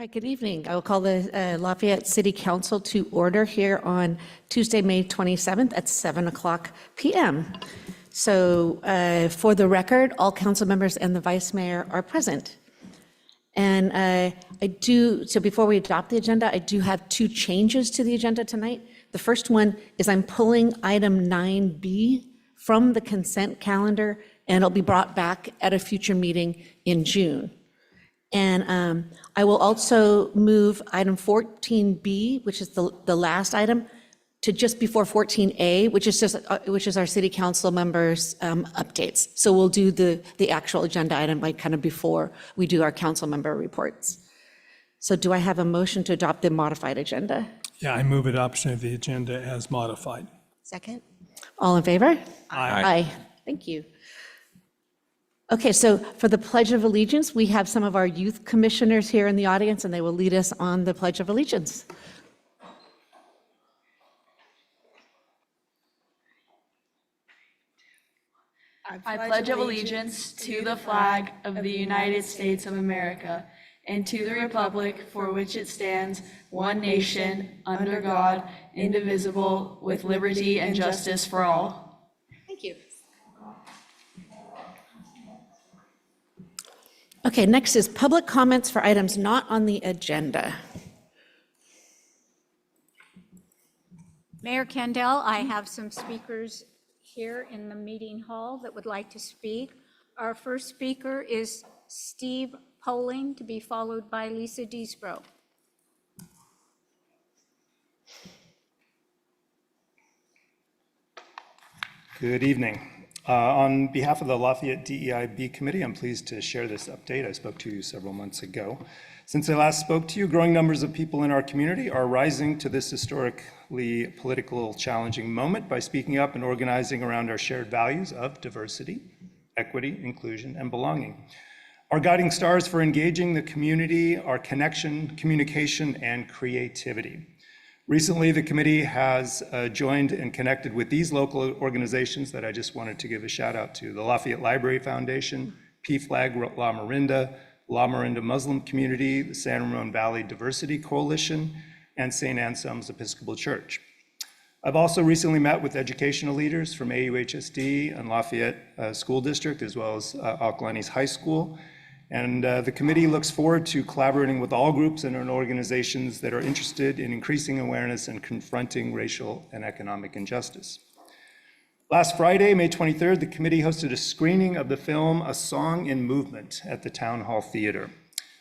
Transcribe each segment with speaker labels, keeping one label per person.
Speaker 1: Hi, good evening. I will call the Lafayette City Council to order here on Tuesday, May 27th at 7 o'clock p.m. So for the record, all council members and the vice mayor are present. And so before we adopt the agenda, I do have two changes to the agenda tonight. The first one is I'm pulling item 9B from the consent calendar, and it'll be brought back at a future meeting in June. And I will also move item 14B, which is the last item, to just before 14A, which is our city council members' updates. So we'll do the actual agenda item like kind of before we do our council member reports. So do I have a motion to adopt the modified agenda?
Speaker 2: Yeah, I move adoption of the agenda as modified.
Speaker 1: Second. All in favor? Aye. Thank you. Okay, so for the Pledge of Allegiance, we have some of our youth commissioners here in the audience, and they will lead us on the Pledge of Allegiance.
Speaker 3: I pledge allegiance to the flag of the United States of America and to the republic for which it stands, one nation, under God, indivisible, with liberty and justice for all.
Speaker 1: Thank you. Okay, next is public comments for items not on the agenda.
Speaker 4: Mayor Kendall, I have some speakers here in the meeting hall that would like to speak. Our first speaker is Steve Poling, to be followed by Lisa Deesbro.
Speaker 5: Good evening. On behalf of the Lafayette DEIB Committee, I'm pleased to share this update. I spoke to you several months ago. Since I last spoke to you, growing numbers of people in our community are rising to this historically political challenging moment by speaking up and organizing around our shared values of diversity, equity, inclusion, and belonging. Our guiding stars for engaging the community are connection, communication, and creativity. Recently, the committee has joined and connected with these local organizations that I just wanted to give a shout out to: the Lafayette Library Foundation, PFLAG La Marinda Muslim Community, the San Ramon Valley Diversity Coalition, and St. Anselm's Episcopal Church. I've also recently met with educational leaders from AUHSD and Lafayette School District, as well as Aucklandese High School. And the committee looks forward to collaborating with all groups and organizations that are interested in increasing awareness and confronting racial and economic injustice. Last Friday, May 23rd, the committee hosted a screening of the film A Song in Movement at the Town Hall Theater.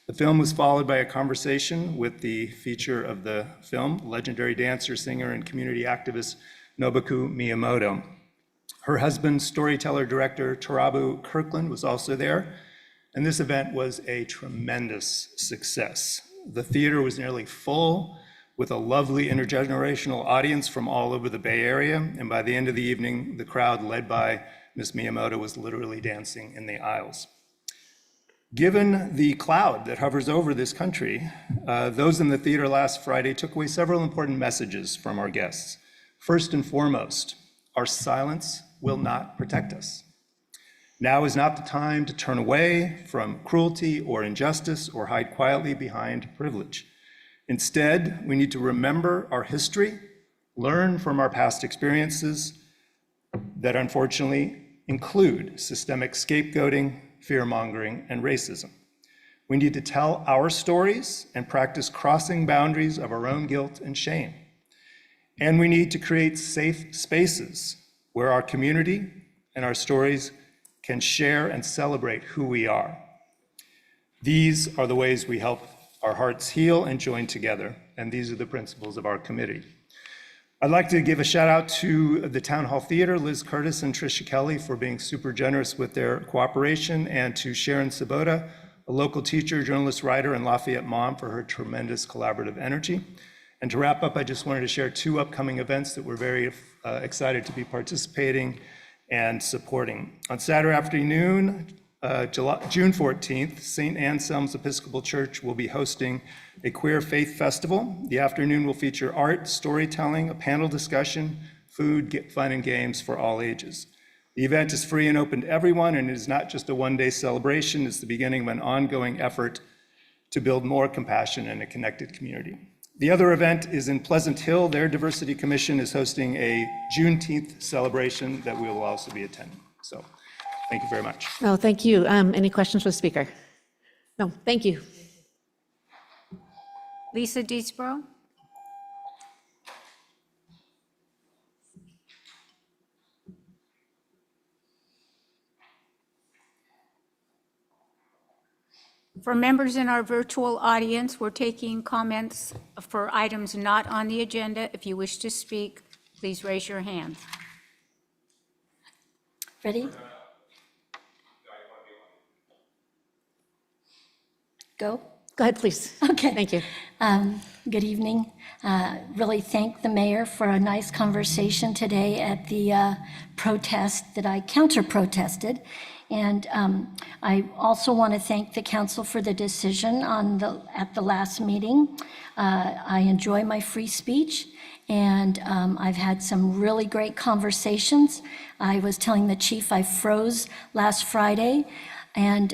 Speaker 5: The film was followed by a conversation with the feature of the film, legendary dancer, singer, and community activist Nobuko Miyamoto. Her husband, storyteller, director Tarabu Kirkland, was also there. And this event was a tremendous success. The theater was nearly full with a lovely intergenerational audience from all over the Bay Area. And by the end of the evening, the crowd led by Ms. Miyamoto was literally dancing in the aisles. Given the cloud that hovers over this country, those in the theater last Friday took away several important messages from our guests. First and foremost, our silence will not protect us. Now is not the time to turn away from cruelty or injustice or hide quietly behind privilege. Instead, we need to remember our history, learn from our past experiences that unfortunately include systemic scapegoating, fear-mongering, and racism. We need to tell our stories and practice crossing boundaries of our own guilt and shame. And we need to create safe spaces where our community and our stories can share and celebrate who we are. These are the ways we help our hearts heal and join together, and these are the principles of our committee. I'd like to give a shout out to the Town Hall Theater, Liz Curtis and Tricia Kelly, for being super generous with their cooperation, and to Sharon Sabota, a local teacher, journalist, writer, and Lafayette mom, for her tremendous collaborative energy. And to wrap up, I just wanted to share two upcoming events that we're very excited to be participating and supporting. On Saturday afternoon, June 14th, St. Anselm's Episcopal Church will be hosting a queer faith festival. The afternoon will feature art, storytelling, a panel discussion, food, fun, and games for all ages. The event is free and open to everyone, and it is not just a one-day celebration. It's the beginning of an ongoing effort to build more compassion and a connected community. The other event is in Pleasant Hill. Their Diversity Commission is hosting a Juneteenth celebration that we will also be attending. So thank you very much.
Speaker 1: No, thank you. Any questions for the speaker? No, thank you.
Speaker 4: Lisa Deesbro? For members in our virtual audience, we're taking comments for items not on the agenda. If you wish to speak, please raise your hand.
Speaker 6: Ready? Go?
Speaker 1: Go ahead, please.
Speaker 6: Okay.
Speaker 1: Thank you.
Speaker 6: Good evening. Really thank the mayor for a nice conversation today at the protest that I counter-protested. And I also want to thank the council for the decision at the last meeting. I enjoy my free speech, and I've had some really great conversations. I was telling the chief I froze last Friday, and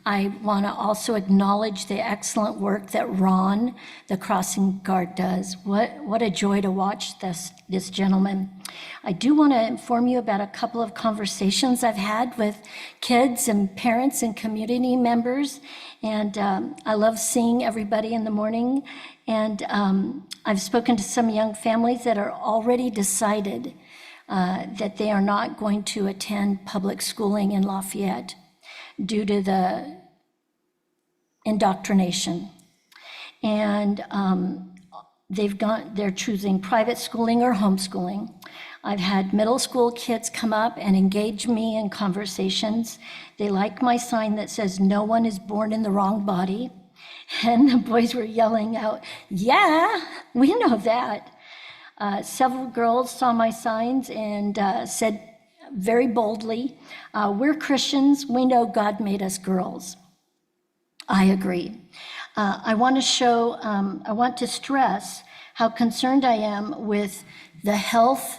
Speaker 6: I want to also acknowledge the excellent work that Ron, the crossing guard, does. What a joy to watch this gentleman. I do want to inform you about a couple of conversations I've had with kids and parents and community members, and I love seeing everybody in the morning. And I've spoken to some young families that are already decided that they are not going to attend public schooling in Lafayette due to the indoctrination. And they're choosing private schooling or homeschooling. I've had middle school kids come up and engage me in conversations. They like my sign that says, "No one is born in the wrong body." And the boys were yelling out, "Yeah, we know that." Several girls saw my signs and said very boldly, "We're Christians, we know God made us girls." I agree. I want to stress how concerned I am with the health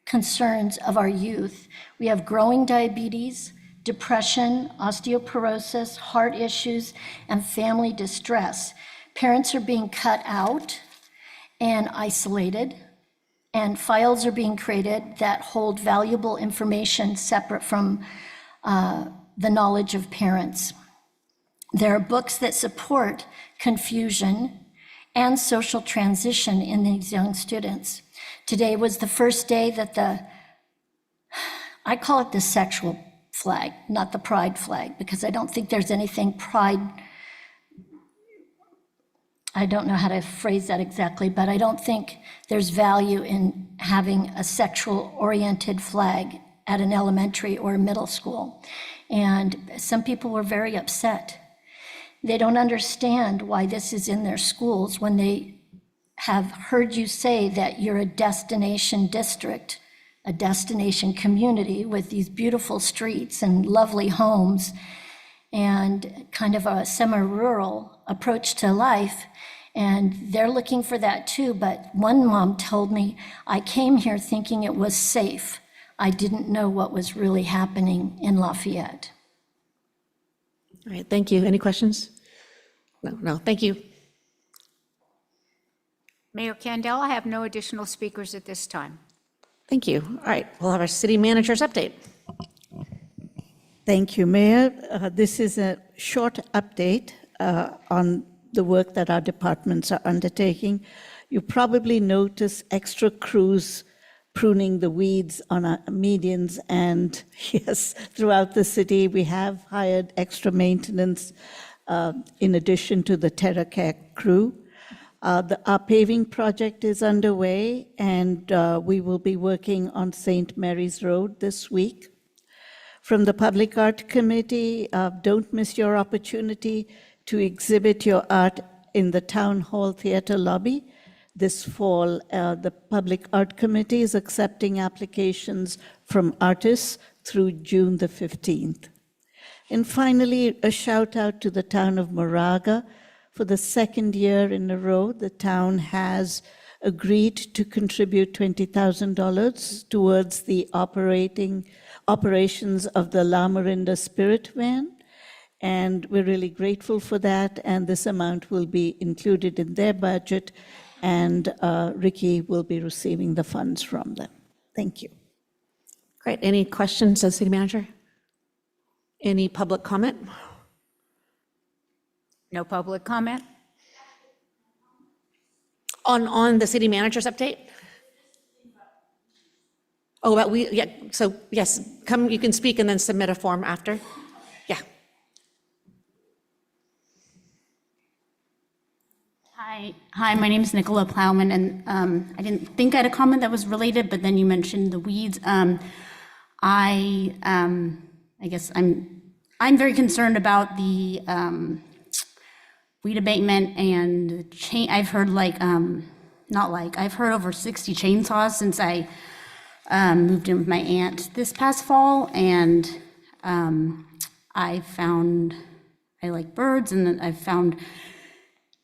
Speaker 6: concerns of our youth. We have growing diabetes, depression, osteoporosis, heart issues, and family distress. Parents are being cut out and isolated, and files are being created that hold valuable information separate from the knowledge of parents. There are books that support confusion and social transition in these young students. Today was the first day that I call it the sexual flag, not the pride flag, because I don't think there's anything pride, I don't know how to phrase that exactly, but I don't think there's value in having a sexual-oriented flag at an elementary or middle school. And some people were very upset. They don't understand why this is in their schools when they have heard you say that you're a destination district, a destination community with these beautiful streets and lovely homes and kind of a semi-rural approach to life. And they're looking for that too. But one mom told me, "I came here thinking it was safe. I didn't know what was really happening in Lafayette."
Speaker 1: All right, thank you. Any questions? No, thank you.
Speaker 4: Mayor Kandel, I have no additional speakers at this time.
Speaker 1: Thank you. All right, we'll have our city manager's update.
Speaker 7: Thank you, Mayor. This is a short update on the work that our departments are undertaking. You probably notice extra crews pruning the weeds on our medians, and yes, throughout the city, we have hired extra maintenance in addition to the TerraCare crew. Our paving project is underway, and we will be working on St. Mary's Road this week. From the Public Art Committee, don't miss your opportunity to exhibit your art in the Town Hall Theater lobby this fall. The Public Art Committee is accepting applications from artists through June the 15th. And finally, a shout out to the town of Moraga. For the second year in a row, the town has agreed to contribute $20,000 towards the operations of the La Morinda Spirit Van. And we're really grateful for that. And this amount will be included in their budget. And Ricky will be receiving the funds from them. Thank you.
Speaker 1: Great. Any questions of City Manager? Any public comment?
Speaker 4: No public comment?
Speaker 1: On the City Manager's update? Oh, yeah, so yes, come, you can speak and then submit a form after. Yeah.
Speaker 8: Hi, my name is Nicola Plowman, and I didn't think I had a comment that was related, but then you mentioned the weeds. I guess I'm very concerned about the weed abatement and I've heard I've heard over 60 chainsaws since I moved in with my aunt this past fall, and I like birds, and then I've found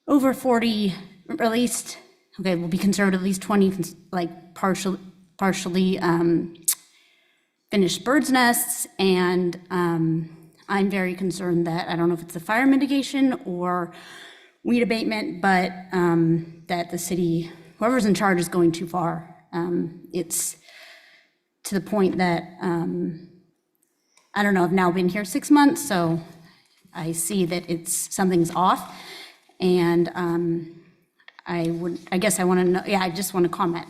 Speaker 8: over 40, or at least, okay, we'll be conservative, at least 20, like partially finished birds' nests, and I'm very concerned that, I don't know if it's the fire mitigation or weed abatement, but that the city, whoever's in charge is going too far. It's to the point that, I don't know, I've now been here 6 months, so I see that something's off. And I guess I want to know, I just want to comment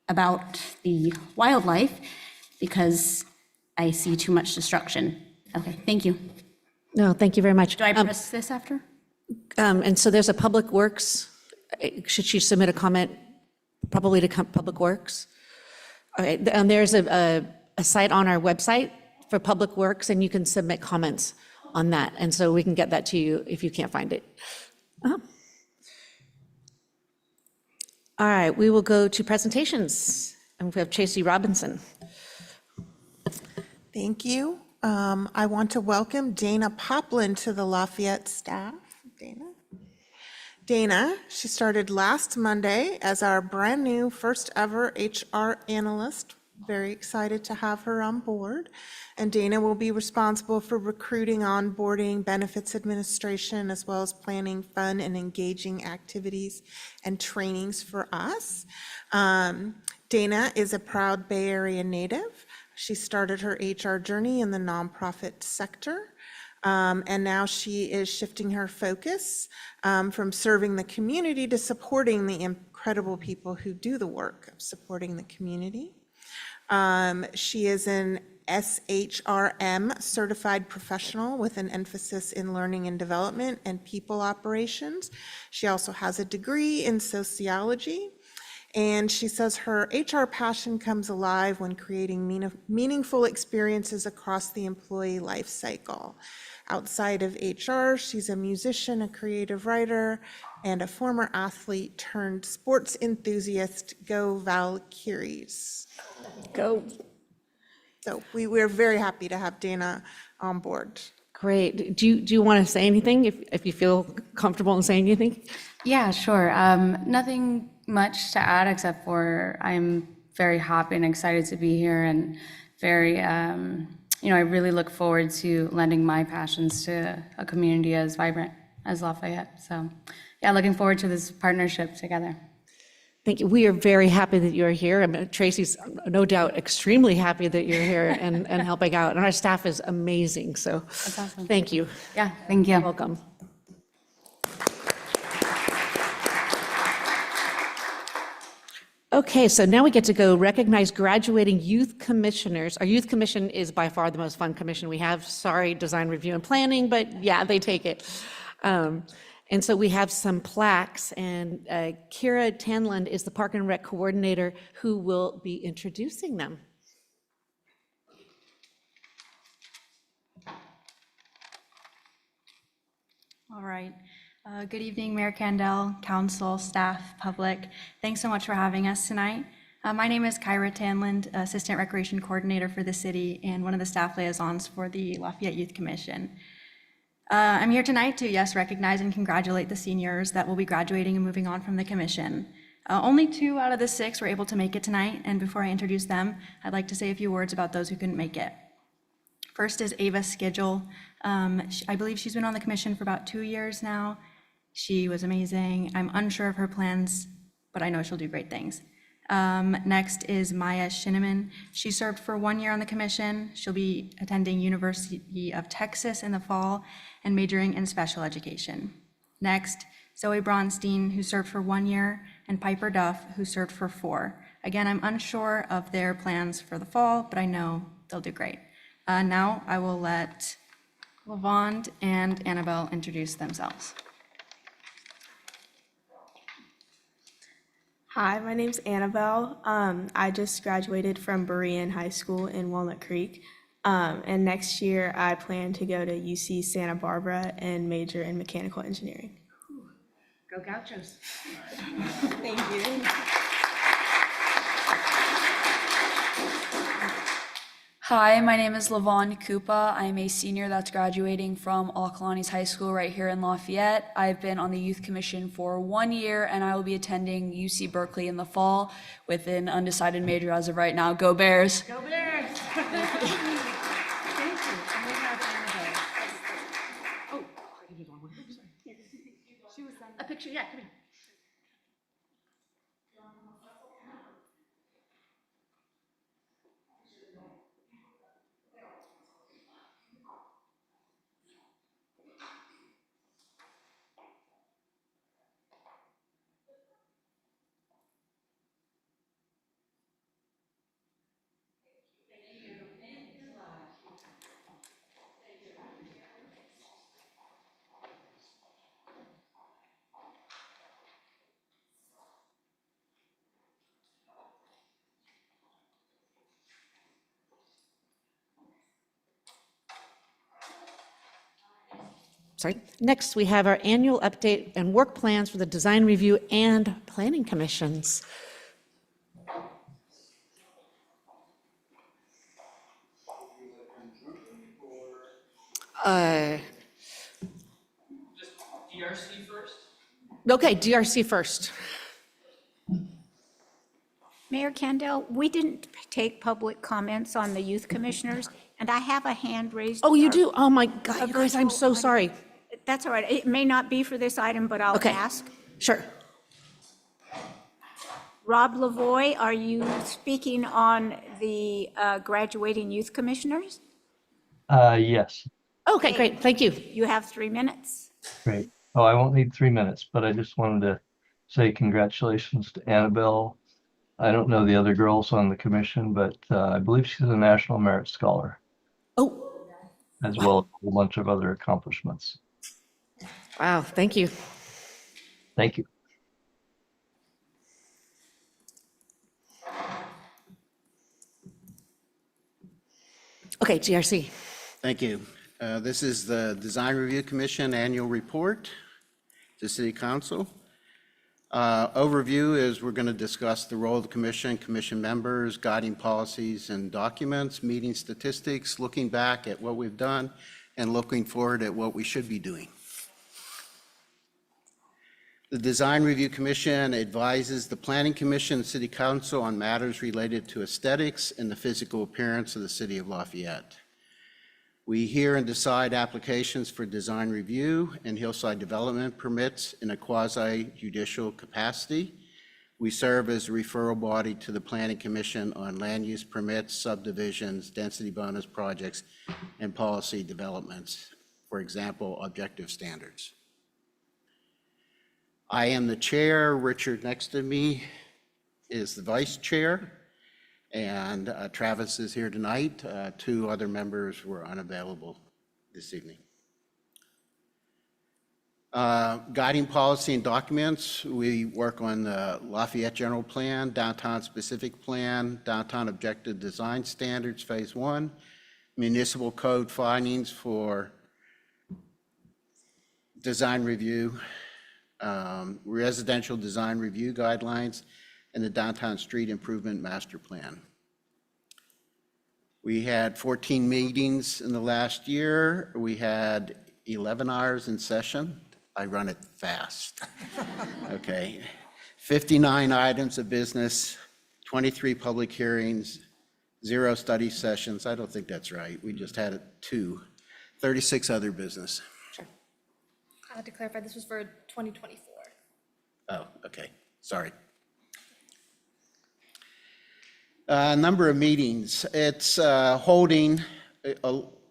Speaker 8: about the wildlife, because I see too much destruction. Okay, thank you.
Speaker 1: No, thank you very much.
Speaker 8: Do I press this after?
Speaker 1: And so there's a Public Works, should she submit a comment, probably to Public Works? Okay, and there's a site on our website for Public Works, and you can submit comments on that. And so we can get that to you if you can't find it. All right, we will go to presentations. And we have Tracy Robinson.
Speaker 9: Thank you. I want to welcome Dana Poplin to the Lafayette staff. Dana, she started last Monday as our brand new first ever HR analyst. Very excited to have her on board. And Dana will be responsible for recruiting, onboarding, benefits administration, as well as planning fun and engaging activities and trainings for us. Dana is a proud Bay Area native. She started her HR journey in the nonprofit sector. And now she is shifting her focus from serving the community to supporting the incredible people who do the work of supporting the community. She is an SHRM certified professional with an emphasis in learning and development and people operations. She also has a degree in sociology. And she says her HR passion comes alive when creating meaningful experiences across the employee life cycle. Outside of HR, she's a musician, a creative writer, and a former athlete turned sports enthusiast. Go Valkyries.
Speaker 1: Go.
Speaker 9: So we're very happy to have Dana on board.
Speaker 1: Great. Do you want to say anything, if you feel comfortable in saying anything?
Speaker 10: Yeah, sure. Nothing much to add except for I'm very happy and excited to be here, and very, I really look forward to lending my passions to a community as vibrant as Lafayette. So yeah, looking forward to this partnership together.
Speaker 1: Thank you. We are very happy that you're here. I mean, Tracy's no doubt extremely happy that you're here and helping out. And our staff is amazing. So
Speaker 10: That's awesome.
Speaker 1: thank you.
Speaker 10: Yeah, thank you.
Speaker 1: Welcome. Okay, so now we get to go recognize graduating youth commissioners. Our youth commission is by far the most fun commission we have. Sorry, design review and planning, but yeah, they take it. And so we have some plaques, and Kira Tanland is the Park and Rec coordinator who will be introducing them.
Speaker 11: All right. Good evening, Mayor Kandel, council, staff, public. Thanks so much for having us tonight. My name is Kyra Tanland, Assistant Recreation Coordinator for the city and one of the staff liaisons for the Lafayette Youth Commission. I'm here tonight to, yes, recognize and congratulate the seniors that will be graduating and moving on from the commission. Only 2 out of the 6 were able to make it tonight, and before I introduce them, I'd like to say a few words about those who couldn't make it. First is Ava Schedule. I believe she's been on the commission for about 2 years now. She was amazing. I'm unsure of her plans, but I know she'll do great things. Next is Maya Shinneman. She served for 1 year on the commission. She'll be attending University of Texas in the fall and majoring in special education. Next, Zoe Bronstein, who served for 1 year, and Piper Duff, who served for 4. Again, I'm unsure of their plans for the fall, but I know they'll do great. Now I will let Lavonde and Annabelle introduce themselves.
Speaker 3: Hi, my name's Annabelle. I just graduated from Berean High School in Walnut Creek. And next year I plan to go to UC Santa Barbara and major in mechanical engineering.
Speaker 1: Go Gauchos.
Speaker 3: Thank you.
Speaker 12: Hi, my name is Lavonde Koopa. I'm a senior that's graduating from Ocalawanis High School right here in Lafayette. I've been on the Youth Commission for 1 year, and I will be attending UC Berkeley in the fall with an undecided major as of right now. Go Bears!
Speaker 1: Go Bears! Thank you. And we have Annabelle. Oh, I did one more. Sorry. She was a picture, yeah, come here. Sorry. Next, we have our annual update and work plans for the design review and planning commissions.
Speaker 13: DRC first?
Speaker 1: Okay, DRC first.
Speaker 4: Mayor Kendall, we didn't take public comments on the youth commissioners, and I have a hand raised.
Speaker 1: Oh, you do? Oh, my God, you guys, I'm so sorry.
Speaker 4: That's all right. It may not be for this item, but I'll
Speaker 1: Okay.
Speaker 4: ask.
Speaker 1: Sure.
Speaker 4: Rob Lavoy, are you speaking on the graduating youth commissioners?
Speaker 13: Yes,
Speaker 1: Okay, great, thank you.
Speaker 4: You have 3 minutes.
Speaker 13: great. Oh, I won't need 3 minutes, but I just wanted to say congratulations to Annabelle. I don't know the other girls on the commission, but I believe she's a National Merit Scholar,
Speaker 1: Oh,
Speaker 13: as well as a whole bunch of other accomplishments.
Speaker 1: wow, thank you.
Speaker 13: Thank you.
Speaker 1: Okay, GRC.
Speaker 14: Thank you. This is the Design Review Commission Annual Report to City Council. Overview is we're going to discuss the role of the commission, commission members, guiding policies and documents, meeting statistics, looking back at what we've done, and looking forward at what we should be doing. The Design Review Commission advises the Planning Commission and City Council on matters related to aesthetics and the physical appearance of the City of Lafayette. We hear and decide applications for design review and hillside development permits in a quasi-judicial capacity. We serve as a referral body to the Planning Commission on land use permits, subdivisions, density bonus projects, and policy developments, for example, objective standards. I am the chair. Richard next to me is the vice chair. And Travis is here tonight. 2 other members were unavailable this evening. Guiding policy and documents, we work on the Lafayette General Plan, Downtown Specific Plan, Downtown Objective Design Standards, Phase 1, Municipal Code findings for design review, residential design review guidelines, and the Downtown Street Improvement Master Plan. We had 14 meetings in the last year. We had 11 hours in session. I run it fast. Okay. 59 items of business, 23 public hearings, 0 study sessions. I don't think that's right. We just had 2. 36 other business.
Speaker 11: To clarify, this was for 2024.
Speaker 14: Oh, okay, sorry. Number of meetings, it's holding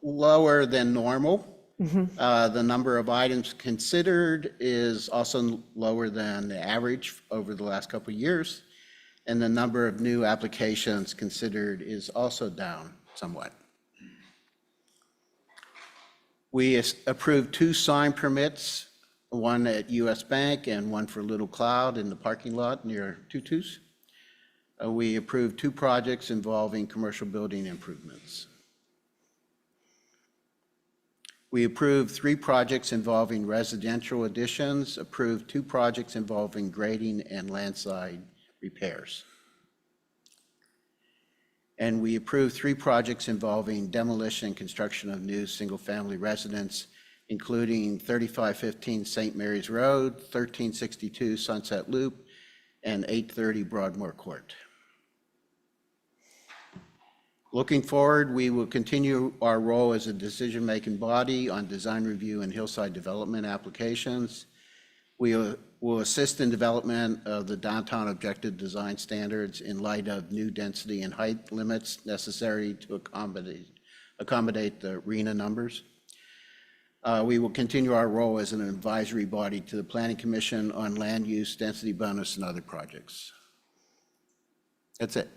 Speaker 14: lower than normal. The number of items considered is also lower than the average over the last couple of years. And the number of new applications considered is also down somewhat. We approved 2 sign permits, one at US Bank and one for Little Cloud in the parking lot near Tutus. We approved 2 projects involving commercial building improvements. We approved 3 projects involving residential additions, approved 2 projects involving grading and landside repairs. And we approved 3 projects involving demolition and construction of new single-family residents, including 3515 St. Mary's Road, 1362 Sunset Loop, and 830 Broadmoor Court. Looking forward, we will continue our role as a decision-making body on design review and hillside development applications. We will assist in development of the downtown objective design standards in light of new density and height limits necessary to accommodate the RENA numbers. We will continue our role as an advisory body to the Planning Commission on land use, density bonus, and other projects. That's it.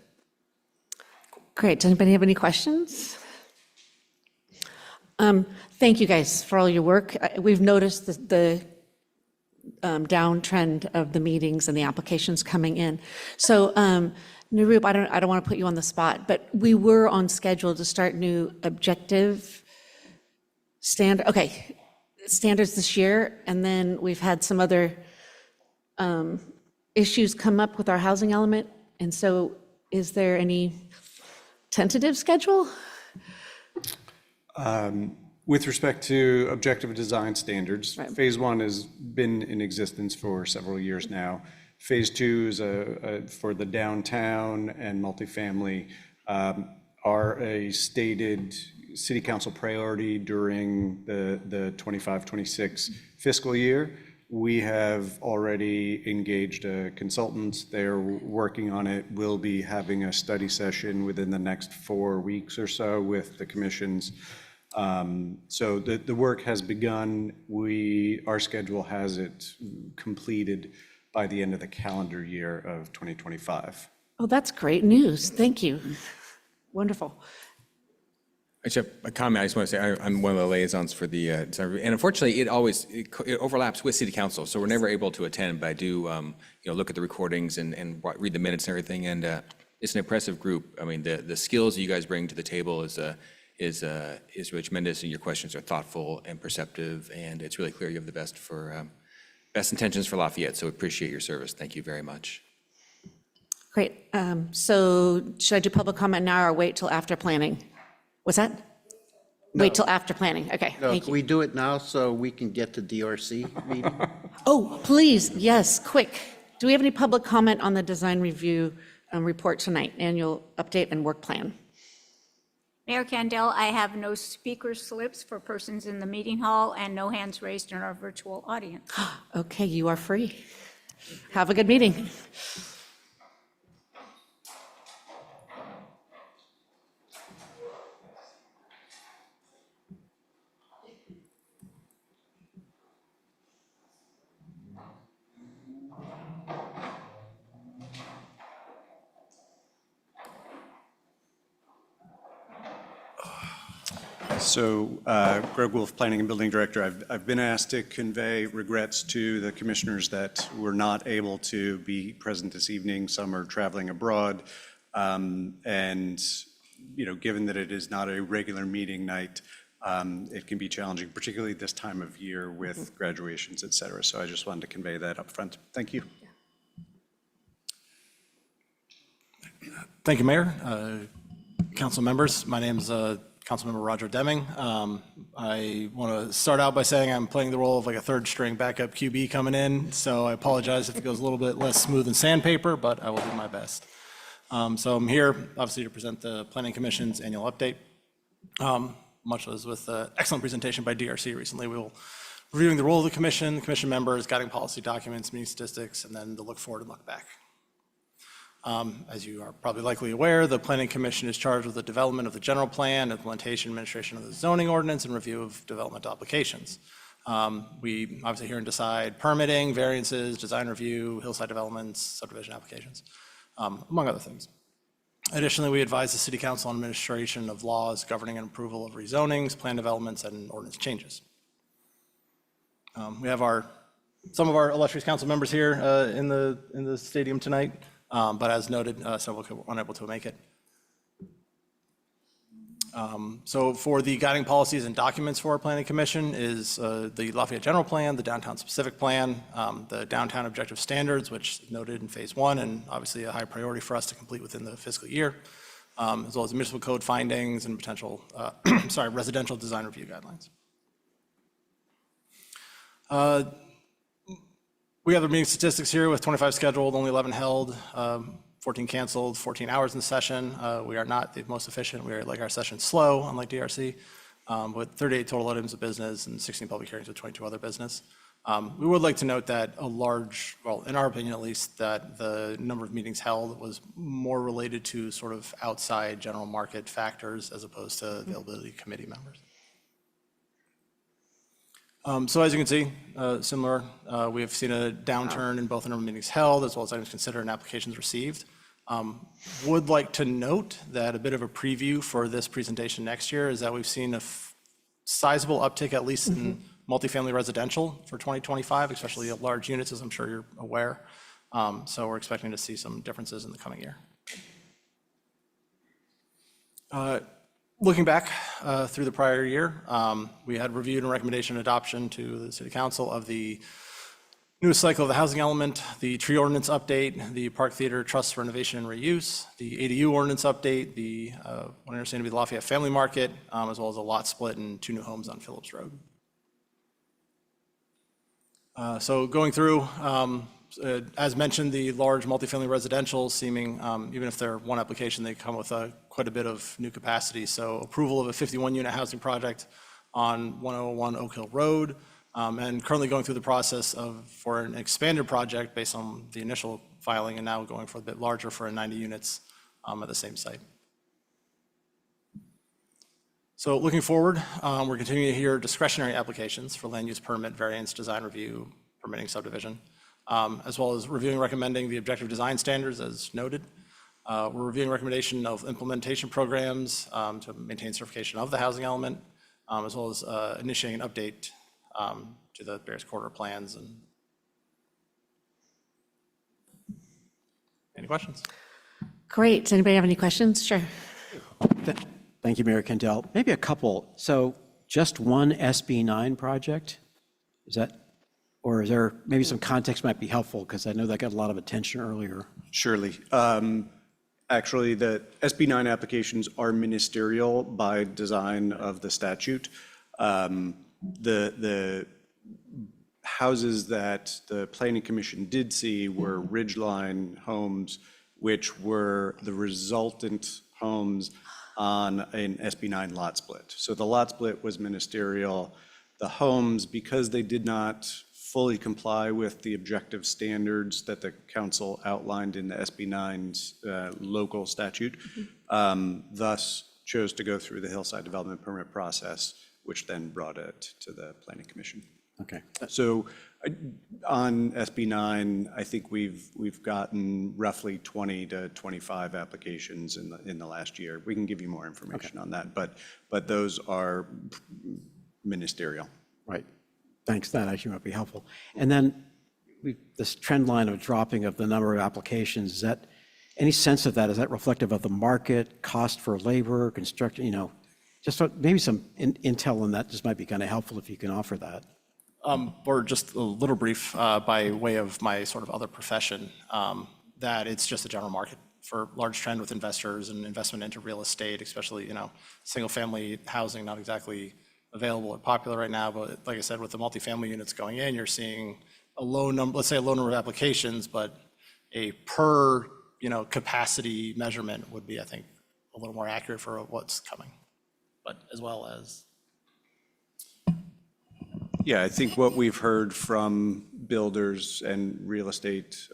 Speaker 1: Great. Does anybody have any questions? Thank you guys for all your work. We've noticed the downtrend of the meetings and the applications coming in. So Nirup, I don't want to put you on the spot, but we were on schedule to start new objective standards this year, and then we've had some other issues come up with our housing element. And so is there any tentative schedule?
Speaker 15: With respect to objective design standards,
Speaker 1: Right.
Speaker 15: Phase 1 has been in existence for several years now. Phase 2 is for the downtown and multifamily are a stated city council priority during the 25-26 fiscal year. We have already engaged consultants. They're working on it. We'll be having a study session within the next 4 weeks or so with the commissions. So the work has begun. Our schedule has it completed by the end of the calendar year of 2025.
Speaker 1: Oh, that's great news. Thank you. Wonderful.
Speaker 16: I just have a comment. I just want to say I'm one of the liaisons for the design review, and unfortunately, it overlaps with City Council, so we're never able to attend. But I do, look at the recordings and read the minutes and everything, and it's an impressive group. I mean, the skills that you guys bring to the table is really tremendous, and your questions are thoughtful and perceptive, and it's really clear you have the best intentions for Lafayette. So appreciate your service. Thank you very much.
Speaker 1: Great. So should I do public comment now or wait till after planning? What's that?
Speaker 14: No.
Speaker 1: Wait till after planning. Okay,
Speaker 14: No,
Speaker 1: thank
Speaker 14: can
Speaker 1: you.
Speaker 14: we do it now so we can get to DRC meeting?
Speaker 1: Oh, please, yes, quick. Do we have any public comment on the design review report tonight, annual update and work plan?
Speaker 4: Mayor Candell, I have no speaker slips for persons in the meeting hall and no hands raised in our virtual audience.
Speaker 1: Okay, you are free. Have a good meeting.
Speaker 15: So Greg Wolf, Planning and Building Director, I've been asked to convey regrets to the commissioners that were not able to be present this evening. Some are traveling abroad. And, given that it is not a regular meeting night, it can be challenging, particularly this time of year with graduations, et cetera. So I just wanted to convey that up front. Thank you.
Speaker 17: Thank you, Mayor. Council members, my name is Councilmember Roger Deming. I want to start out by saying I'm playing the role of like a third string backup QB coming in, so I apologize if it goes a little bit less smooth than sandpaper, but I will do my best. So I'm here, obviously, to present the Planning Commission's annual update. much as with the excellent presentation by DRC recently, we will reviewing the role of the commission members, guiding policy documents, meeting statistics, and then the look forward and look back. As you are probably likely aware, the Planning Commission is charged with the development of the general plan, implementation, administration of the zoning ordinance, and review of development applications. We obviously hear and decide permitting, variances, design review, hillside developments, subdivision applications, among other things. Additionally, we advise the City Council on administration of laws governing and approval of rezonings, plan developments, and ordinance changes. We have some of our illustrious council members here in the stadium tonight, but as noted, several were unable to make it. So for the guiding policies and documents for our Planning Commission is the Lafayette General Plan, the Downtown Specific Plan, the Downtown Objective Standards, which is noted in Phase 1 and obviously a high priority for us to complete within the fiscal year, as well as municipal code findings and potential, residential design review guidelines. We have the meeting statistics here with 25 scheduled, only 11 held, 14 canceled, 14 hours in session. We are not the most efficient. We like our sessions slow, unlike DRC, with 38 total items of business and 16 public hearings with 22 other business. We would like to note that in our opinion at least, that the number of meetings held was more related to sort of outside general market factors as opposed to availability of committee members. So as you can see, similar, we have seen a downturn in both the number of meetings held as well as items considered and applications received. Would like to note that a bit of a preview for this presentation next year is that we've seen a sizable uptick, at least in multifamily residential for 2025, especially at large units, as I'm sure you're aware. So we're expecting to see some differences in the coming year. Looking back through the prior year, we had reviewed and recommendation adoption to the City Council of the newest cycle of the housing element, the tree ordinance update, the Park Theater Trust renovation and reuse, the ADU ordinance update, the what I understand to be the Lafayette Family Market, as well as a lot split and 2 new homes on Phillips Road. So going through, as mentioned, the large multifamily residential seeming, even if they're one application, they come with quite a bit of new capacity. So approval of a 51-unit housing project on 101 Oak Hill Road, and currently going through the process for an expanded project based on the initial filing and now going for a bit larger for 90 units at the same site. So looking forward, we're continuing to hear discretionary applications for land use permit, variance, design review, permitting subdivision, as well as reviewing and recommending the objective design standards as noted. We're reviewing recommendation of implementation programs to maintain certification of the housing element, as well as initiating an update to the various corridor plans. And any questions?
Speaker 1: Great. Does anybody have any questions? Sure.
Speaker 18: Thank you, Mayor Kendall. Maybe a couple. So just one SB9 project? Is that, or is there maybe some context might be helpful because I know that got a lot of attention earlier.
Speaker 15: Surely. Actually, the SB9 applications are ministerial by design of the statute. The houses that the Planning Commission did see were ridgeline homes, which were the resultant homes on an SB9 lot split. So the lot split was ministerial. The homes, because they did not fully comply with the objective standards that the council outlined in the SB9's local statute, thus chose to go through the hillside development permit process, which then brought it to the Planning Commission.
Speaker 18: Okay.
Speaker 15: So on SB9, I think we've gotten roughly 20 to 25 applications in the last year. We can give you more information on that, but those are ministerial.
Speaker 18: Right. Thanks. That actually might be helpful. And then this trend line of dropping of the number of applications, is that any sense of that? Is that reflective of the market, cost for labor, construction, just maybe some intel on that just might be kind of helpful if you can offer that.
Speaker 17: Or just a little brief by way of my sort of other profession, that it's just a general market for large trend with investors and investment into real estate, especially, single family housing, not exactly available or popular right now. But like I said, with the multifamily units going in, you're seeing a low number, let's say a low number of applications, but a per, capacity measurement would be, I think, a little more accurate for what's coming. but as well as.
Speaker 15: Yeah, I think what we've heard from builders and real estate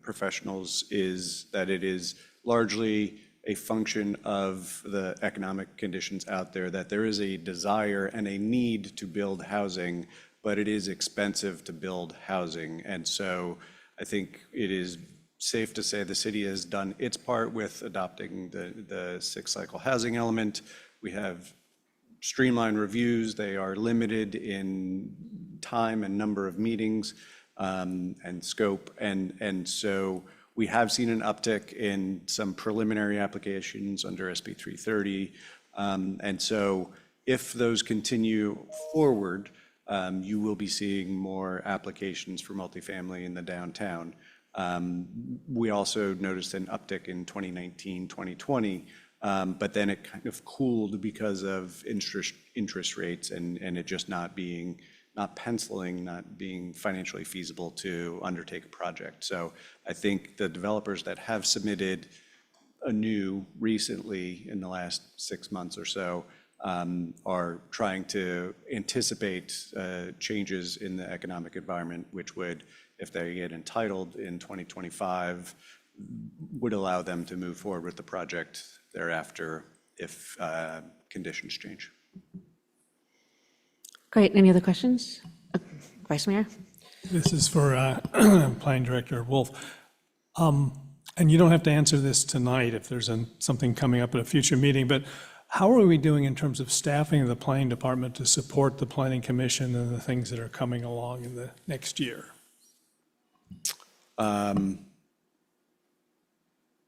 Speaker 15: professionals is that it is largely a function of the economic conditions out there, that there is a desire and a need to build housing, but it is expensive to build housing. And so I think it is safe to say the city has done its part with adopting the six-cycle housing element. We have streamlined reviews. They are limited in time and number of meetings and scope. And so we have seen an uptick in some preliminary applications under SB 330. And so if those continue forward, you will be seeing more applications for multifamily in the downtown. We also noticed an uptick in 2019, 2020, but then it kind of cooled because of interest rates and it just not penciling, not being financially feasible to undertake a project. So I think the developers that have submitted anew recently in the last 6 months or so are trying to anticipate changes in the economic environment, which would, if they get entitled in 2025, would allow them to move forward with the project thereafter if conditions change.
Speaker 1: Great. Any other questions? Vice Mayor?
Speaker 2: This is for Planning Director Wolf. And you don't have to answer this tonight if there's something coming up at a future meeting, but how are we doing in terms of staffing the planning department to support the planning commission and the things that are coming along in the next year?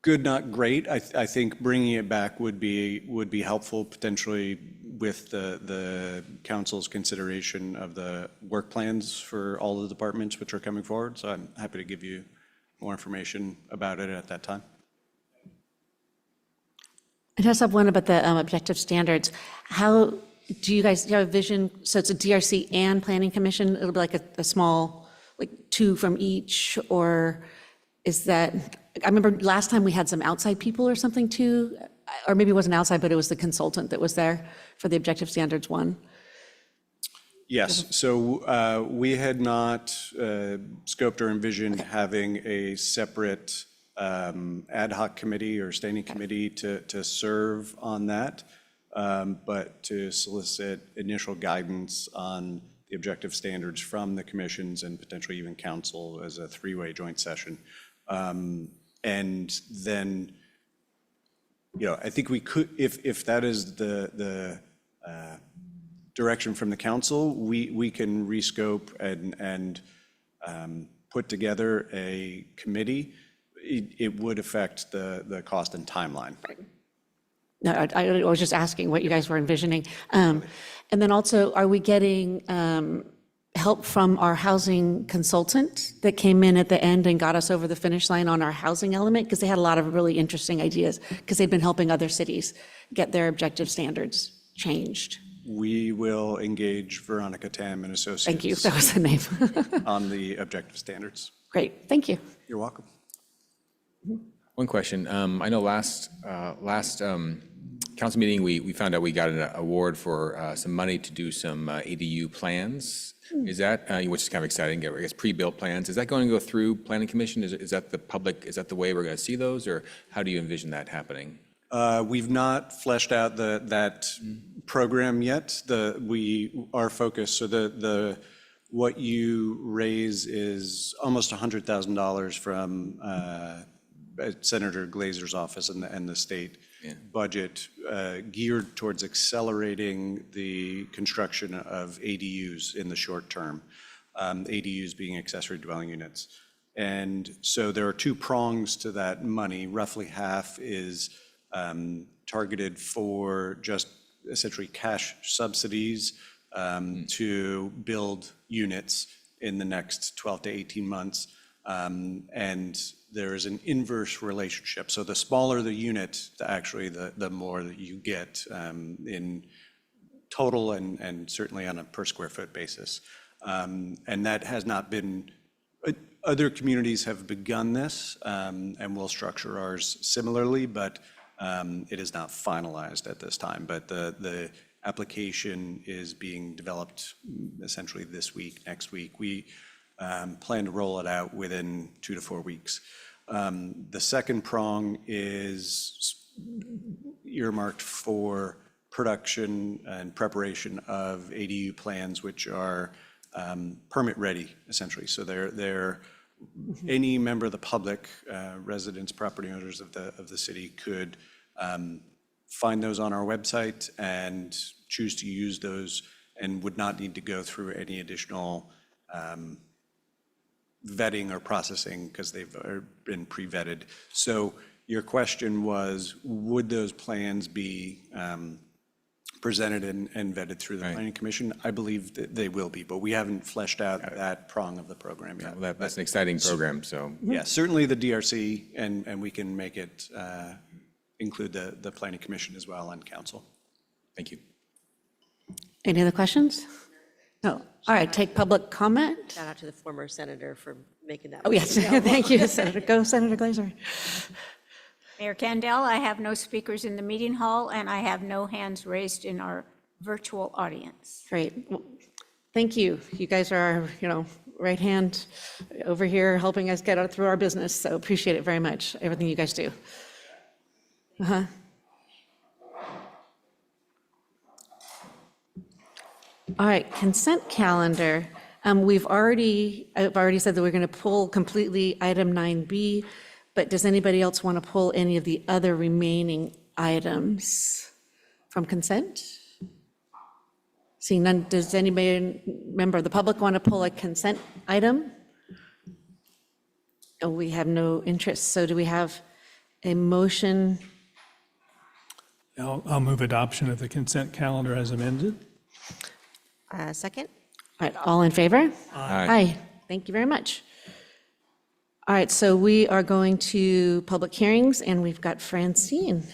Speaker 15: Good, not great. I think bringing it back would be helpful potentially with the council's consideration of the work plans for all the departments which are coming forward. So I'm happy to give you more information about it at that time.
Speaker 1: I just have one about the objective standards. How do you guys have a vision? So it's a DRC and Planning Commission? It'll be like a small, like 2 from each, or is that, I remember last time we had some outside people or something too, or maybe it wasn't outside, but it was the consultant that was there for the objective standards one.
Speaker 15: Yes, so we had not scoped or envisioned having a separate ad hoc committee or standing committee to serve on that, but to solicit initial guidance on the objective standards from the commissions and potentially even council as a 3-way joint session. And then, I think we could, if that is the direction from the council, we can rescope and put together a committee. It would affect the cost and timeline.
Speaker 1: No, I was just asking what you guys were envisioning. And then also, are we getting help from our housing consultant that came in at the end and got us over the finish line on our housing element? Because they had a lot of really interesting ideas, because they've been helping other cities get their objective standards changed.
Speaker 15: We will engage Veronica Tam and Associates.
Speaker 1: Thank you, that was the name.
Speaker 15: On the objective standards.
Speaker 1: Great, thank you.
Speaker 15: You're welcome.
Speaker 16: One question. I know last council meeting, we found out we got an award for some money to do some ADU plans. Is that, which is kind of exciting, I guess pre-built plans. Is that going to go through Planning Commission? Is that the way we're going to see those, or how do you envision that happening?
Speaker 15: We've not fleshed out that program yet. Our focus, so what you raise is almost $100,000 from Senator Glazer's office and the state budget geared towards accelerating the construction of ADUs in the short term, ADUs being accessory dwelling units. And so there are 2 prongs to that money. Roughly half is targeted for just essentially cash subsidies to build units in the next 12 to 18 months. And there is an inverse relationship. So the smaller the unit, actually the more that you get in total and certainly on a per square foot basis. And that has not been, other communities have begun this and will structure ours similarly, but It is not finalized at this time, but the application is being developed essentially this week, next week. We plan to roll it out within 2 to 4 weeks. The second prong is earmarked for production and preparation of ADU plans, which are permit ready, essentially. So they're any member of the public, residents, property owners of the city could find those on our website and choose to use those and would not need to go through any additional vetting or processing because they've been pre-vetted. So your question was, would those plans be presented and vetted through the Planning Commission? I believe that they will be, but we haven't fleshed out that prong of the program yet.
Speaker 16: Well, that's an exciting program, so.
Speaker 15: Yeah, certainly the DRC, and we can make it include the Planning Commission as well and council.
Speaker 16: Thank you.
Speaker 1: Any other questions? No. All right, take public comment.
Speaker 19: Shout out to the former senator for making that.
Speaker 1: Oh, yes, thank you, Senator. Go, Senator Glazer.
Speaker 4: Mayor Kandel, I have no speakers in the meeting hall, and I have no hands raised in our virtual audience.
Speaker 1: Great. Well, thank you. You guys are, right hand over here helping us get through our business, so appreciate it very much, everything you guys do. All right, consent calendar. I've already said that we're going to pull completely item 9B, but does anybody else want to pull any of the other remaining items from consent? Seeing none, does anybody, member of the public, want to pull a consent item? Oh, we have no interest, so do we have a motion?
Speaker 2: I'll move adoption of the consent calendar as amended.
Speaker 19: Second?
Speaker 1: All right, all in favor? Aye. Thank you very much. All right, so we are going to public hearings, and we've got Francine.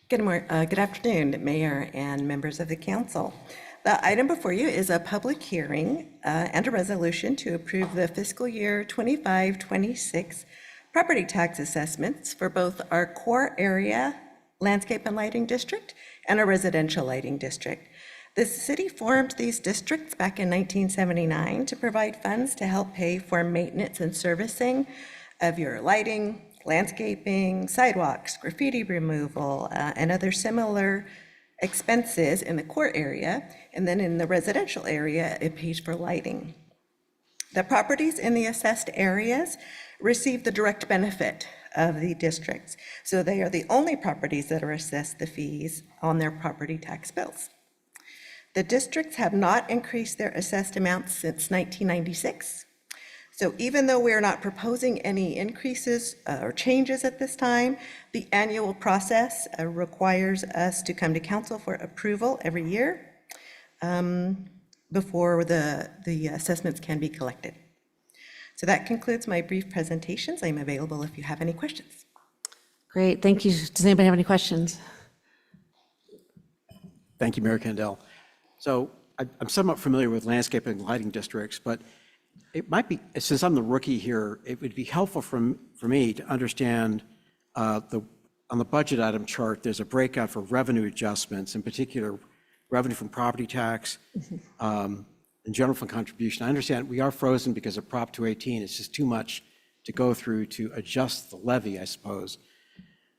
Speaker 20: Good afternoon, Mayor and members of the council. The item before you is a public hearing and a resolution to approve the fiscal year 25-26 property tax assessments for both our core area landscape and lighting district and a residential lighting district. The city formed these districts back in 1979 to provide funds to help pay for maintenance and servicing of your lighting, landscaping, sidewalks, graffiti removal, and other similar expenses in the core area. And then in the residential area, it pays for lighting. The properties in the assessed areas receive the direct benefit of the districts. So they are the only properties that are assessed the fees on their property tax bills. The districts have not increased their assessed amounts since 1996. So even though we are not proposing any increases or changes at this time, the annual process requires us to come to council for approval every year before the assessments can be collected. So that concludes my brief presentations. I'm available if you have any questions.
Speaker 1: Great, thank you. Does anybody have any questions?
Speaker 18: Thank you, Mayor Kandel. So I'm somewhat familiar with landscape and lighting districts, but it might be, since I'm the rookie here, it would be helpful for me to understand on the budget item chart, there's a breakout for revenue adjustments, in particular revenue from property tax and general fund contribution. I understand we are frozen because of Prop 218. It's just too much to go through to adjust the levy, I suppose.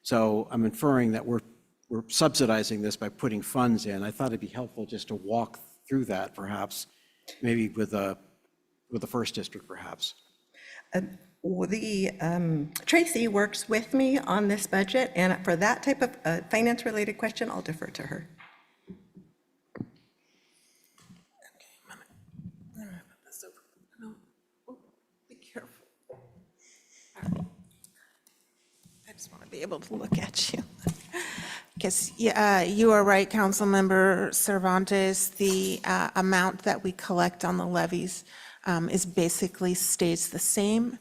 Speaker 18: So I'm inferring that we're subsidizing this by putting funds in. I thought it'd be helpful just to walk through that, perhaps, maybe with the first district, perhaps.
Speaker 20: Tracy works with me on this budget, and for that type of finance-related question, I'll defer to her.
Speaker 9: Be careful. I just want to be able to look at you. Because you are right, Councilmember Cervantes, the amount that we collect on the levies is basically stays the same.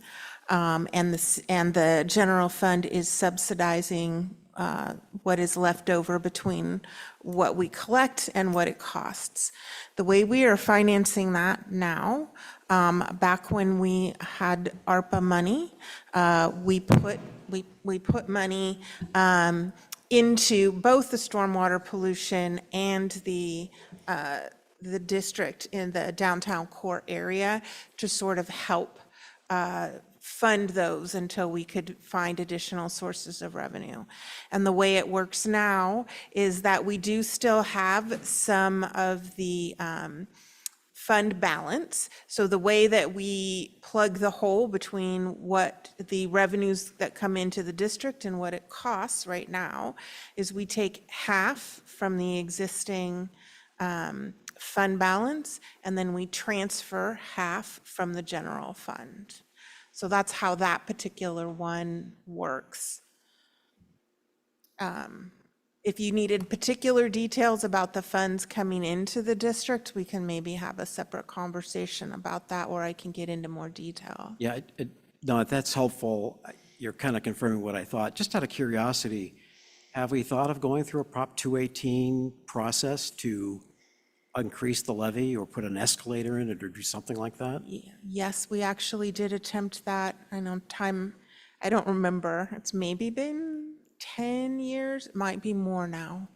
Speaker 9: And the general fund is subsidizing what is left over between what we collect and what it costs. The way we are financing that now, back when we had ARPA money, we put money into both the stormwater pollution and the district in the downtown core area to sort of help fund those until we could find additional sources of revenue. And the way it works now is that we do still have some of the fund balance. So the way that we plug the hole between what the revenues that come into the district and what it costs right now is we take half from the existing fund balance, and then we transfer half from the general fund. So that's how that particular one works. If you needed particular details about the funds coming into the district, we can maybe have a separate conversation about that, or I can get into more detail.
Speaker 18: Yeah, no, that's helpful. You're kind of confirming what I thought. Just out of curiosity, have we thought of going through a Prop 218 process to increase the levy or put an escalator in it or do something like that?
Speaker 9: Yes, we actually did attempt that. I know I don't remember. It's maybe been 10 years, it might be more now.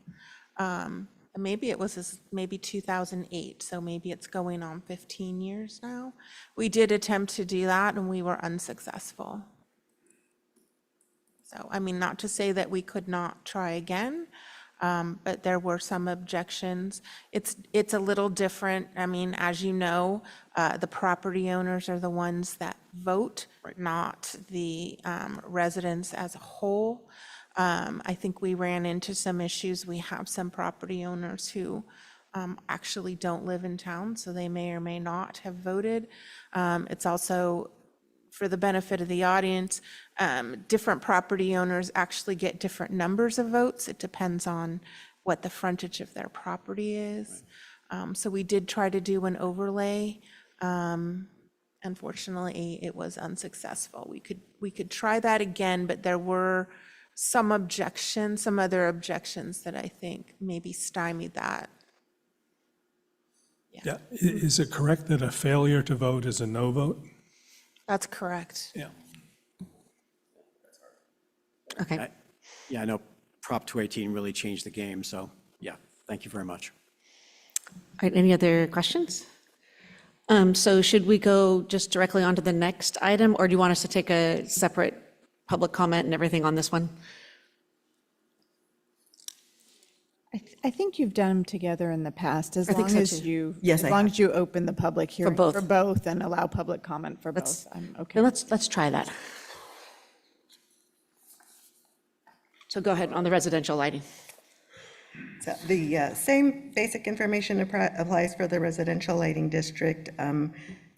Speaker 9: Maybe it was maybe 2008, so maybe it's going on 15 years now. We did attempt to do that and we were unsuccessful. So, I mean, not to say that we could not try again, but there were some objections. It's a little different. I mean, as you know, the property owners are the ones that vote, not the residents as a whole. I think we ran into some issues. We have some property owners who actually don't live in town, so they may or may not have voted. It's also, for the benefit of the audience, different property owners actually get different numbers of votes. It depends on what the frontage of their property is. So we did try to do an overlay. Unfortunately, it was unsuccessful. We could try that again, but there were some other objections that I think maybe stymied that.
Speaker 2: Yeah, is it correct that a failure to vote is a no vote?
Speaker 9: That's correct.
Speaker 2: Yeah.
Speaker 1: Okay.
Speaker 18: Yeah, I know Prop 218 really changed the game, so yeah, thank you very much.
Speaker 1: All right, any other questions? So should we go just directly on to the next item, or do you want us to take a separate public comment and everything on this one?
Speaker 21: I think you've done them together in the past, as
Speaker 1: I think
Speaker 21: long
Speaker 1: so,
Speaker 21: as
Speaker 1: too.
Speaker 21: you,
Speaker 20: Yes,
Speaker 21: as
Speaker 20: I
Speaker 21: long
Speaker 20: have.
Speaker 21: as you open the public hearing
Speaker 1: both.
Speaker 21: for both and allow public comment for both. I'm okay.
Speaker 1: Let's try that. So go ahead on the residential lighting.
Speaker 20: So the same basic information applies for the residential lighting district.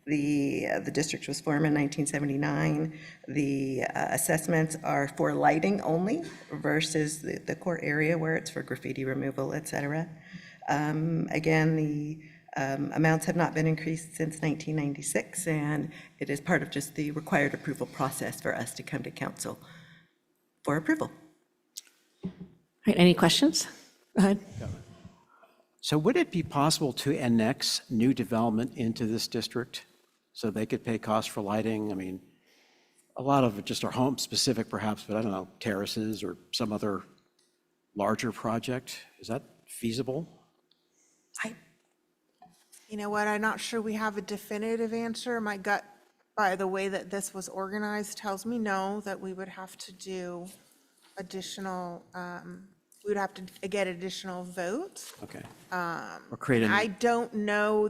Speaker 20: The district was formed in 1979. The assessments are for lighting only versus the core area where it's for graffiti removal, et cetera. Again, the amounts have not been increased since 1996, and it is part of just the required approval process for us to come to council for approval.
Speaker 1: All right, any questions? Go ahead.
Speaker 18: So would it be possible to annex new development into this district so they could pay costs for lighting? I mean, a lot of it just are home specific perhaps, but I don't know, terraces or some other larger project. Is that feasible?
Speaker 9: You know what, I'm not sure we have a definitive answer. My gut, by the way that this was organized, tells me no, that we would have to do additional, we would have to get additional votes.
Speaker 18: Okay. Or create a.
Speaker 9: I don't know,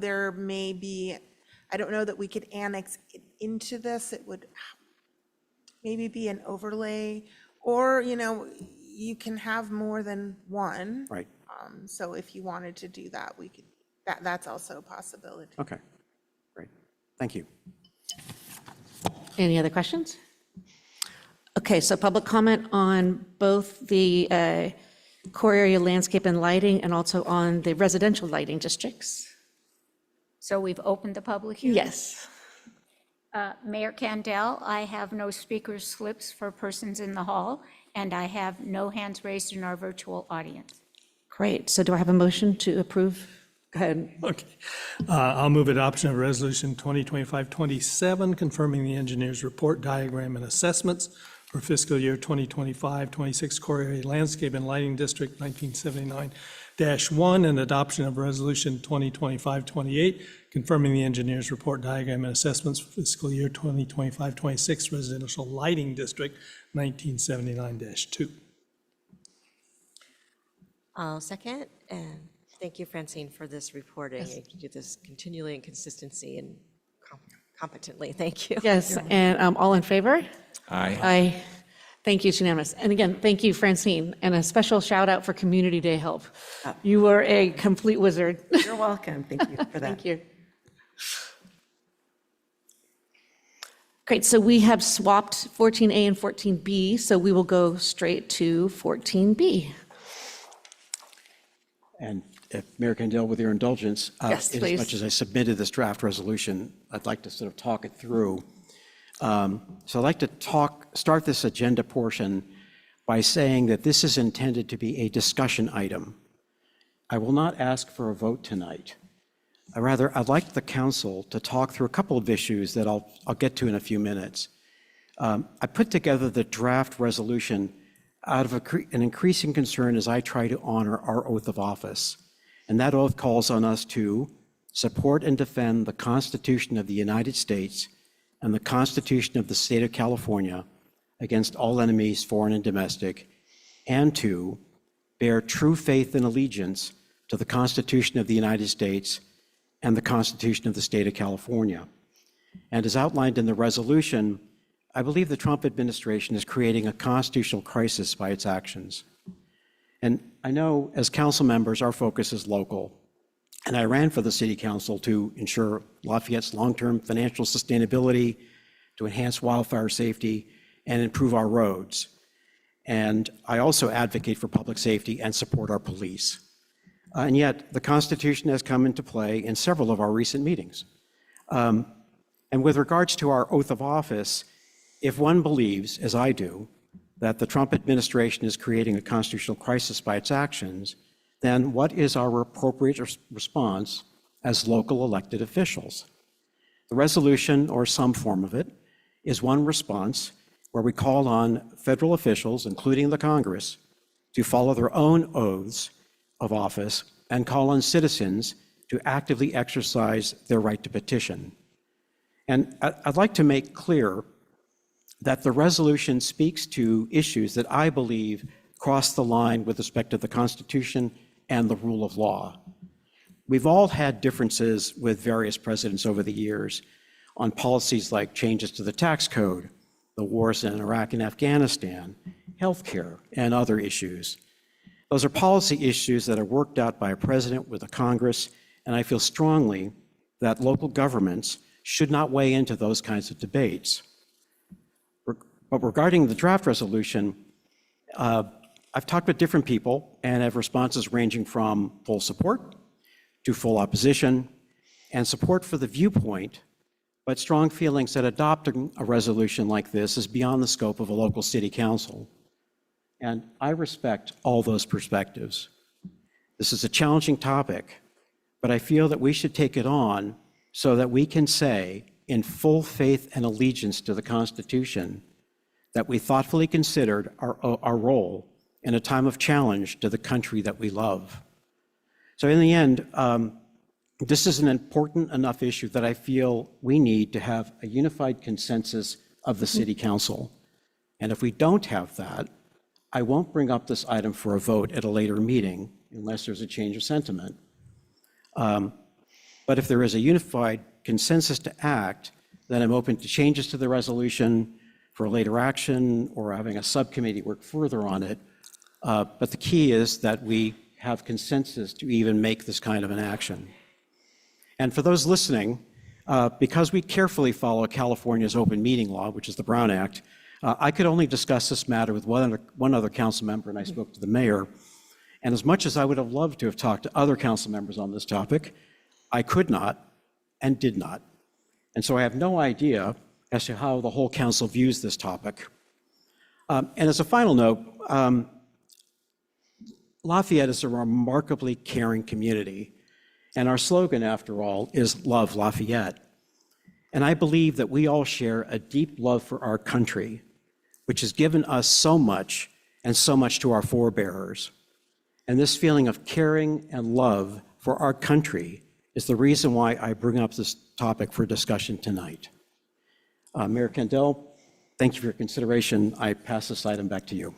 Speaker 9: I don't know that we could annex it into this. It would maybe be an overlay, or, you can have more than one.
Speaker 18: Right.
Speaker 9: So if you wanted to do that, we could, that's also a possibility.
Speaker 18: Okay, great. Thank you.
Speaker 1: Any other questions? Okay, so public comment on both the core area landscape and lighting and also on the residential lighting districts.
Speaker 4: So we've opened the public hearing?
Speaker 1: Yes.
Speaker 4: Mayor Candell, I have no speaker slips for persons in the hall, and I have no hands raised in our virtual audience.
Speaker 1: Great. So do I have a motion to approve? Go ahead.
Speaker 2: Okay. I'll move adoption of Resolution 2025-27, confirming the engineer's report, diagram, and assessments for fiscal year 2025-26 Core Area Landscape and Lighting District 1979-1, and adoption of Resolution 2025-28, confirming the engineer's report, diagram, and assessments for fiscal year 2025-26 Residential Lighting District 1979-2.
Speaker 19: I'll second, and thank you, Francine, for this reporting. You do this continually and consistency and competently. Thank you.
Speaker 1: Yes, and all in favor?
Speaker 16: Aye.
Speaker 1: Aye. Thank you, it's unanimous. And again, thank you, Francine, and a special shout out for Community Day help. You were a complete wizard.
Speaker 20: You're welcome. Thank you for that.
Speaker 1: Thank you. Great, so we have swapped 14A and 14B, so we will go straight to 14B.
Speaker 18: And if Mayor Kendall, with your indulgence,
Speaker 1: Yes,
Speaker 18: as
Speaker 1: please.
Speaker 18: much as I submitted this draft resolution, I'd like to sort of talk it through. So I'd like to start this agenda portion by saying that this is intended to be a discussion item. I will not ask for a vote tonight. Rather, I'd like the council to talk through a couple of issues that I'll get to in a few minutes. I put together the draft resolution out of an increasing concern as I try to honor our oath of office. And that oath calls on us to support and defend the Constitution of the United States and the Constitution of the State of California against all enemies, foreign and domestic, and to bear true faith and allegiance to the Constitution of the United States and the Constitution of the State of California. And as outlined in the resolution, I believe the Trump administration is creating a constitutional crisis by its actions. And I know as council members, our focus is local. And I ran for the city council to ensure Lafayette's long-term financial sustainability, to enhance wildfire safety, and improve our roads. And I also advocate for public safety and support our police. And yet, the Constitution has come into play in several of our recent meetings. And with regards to our oath of office, if one believes, as I do, that the Trump administration is creating a constitutional crisis by its actions, then what is our appropriate response as local elected officials? The resolution, or some form of it, is one response where we call on federal officials, including the Congress, to follow their own oaths of office and call on citizens to actively exercise their right to petition. And I'd like to make clear that the resolution speaks to issues that I believe cross the line with respect to the Constitution and the rule of law. We've all had differences with various presidents over the years on policies like changes to the tax code, the wars in Iraq and Afghanistan, healthcare, and other issues. Those are policy issues that are worked out by a president with a Congress, and I feel strongly that local governments should not weigh into those kinds of debates. But regarding the draft resolution, I've talked with different people and have responses ranging from full support to full opposition and support for the viewpoint, but strong feelings that adopting a resolution like this is beyond the scope of a local city council. And I respect all those perspectives. This is a challenging topic, but I feel that we should take it on so that we can say, in full faith and allegiance to the Constitution, that we thoughtfully considered our role in a time of challenge to the country that we love. So in the end, this is an important enough issue that I feel we need to have a unified consensus of the City Council. And if we don't have that, I won't bring up this item for a vote at a later meeting unless there's a change of sentiment. But if there is a unified consensus to act, then I'm open to changes to the resolution for later action or having a subcommittee work further on it. But the key is that we have consensus to even make this kind of an action. And for those listening, because we carefully follow California's open meeting law, which is the Brown Act, I could only discuss this matter with one other council member, and I spoke to the mayor. And as much as I would have loved to have talked to other council members on this topic, I could not and did not. And so I have no idea as to how the whole council views this topic. And as a final note, Lafayette is a remarkably caring community, and our slogan, after all, is Love Lafayette. And I believe that we all share a deep love for our country, which has given us so much and so much to our forebearers. And this feeling of caring and love for our country is the reason why I bring up this topic for discussion tonight. Mayor Kendall, thank you for your consideration. I pass this item back to you.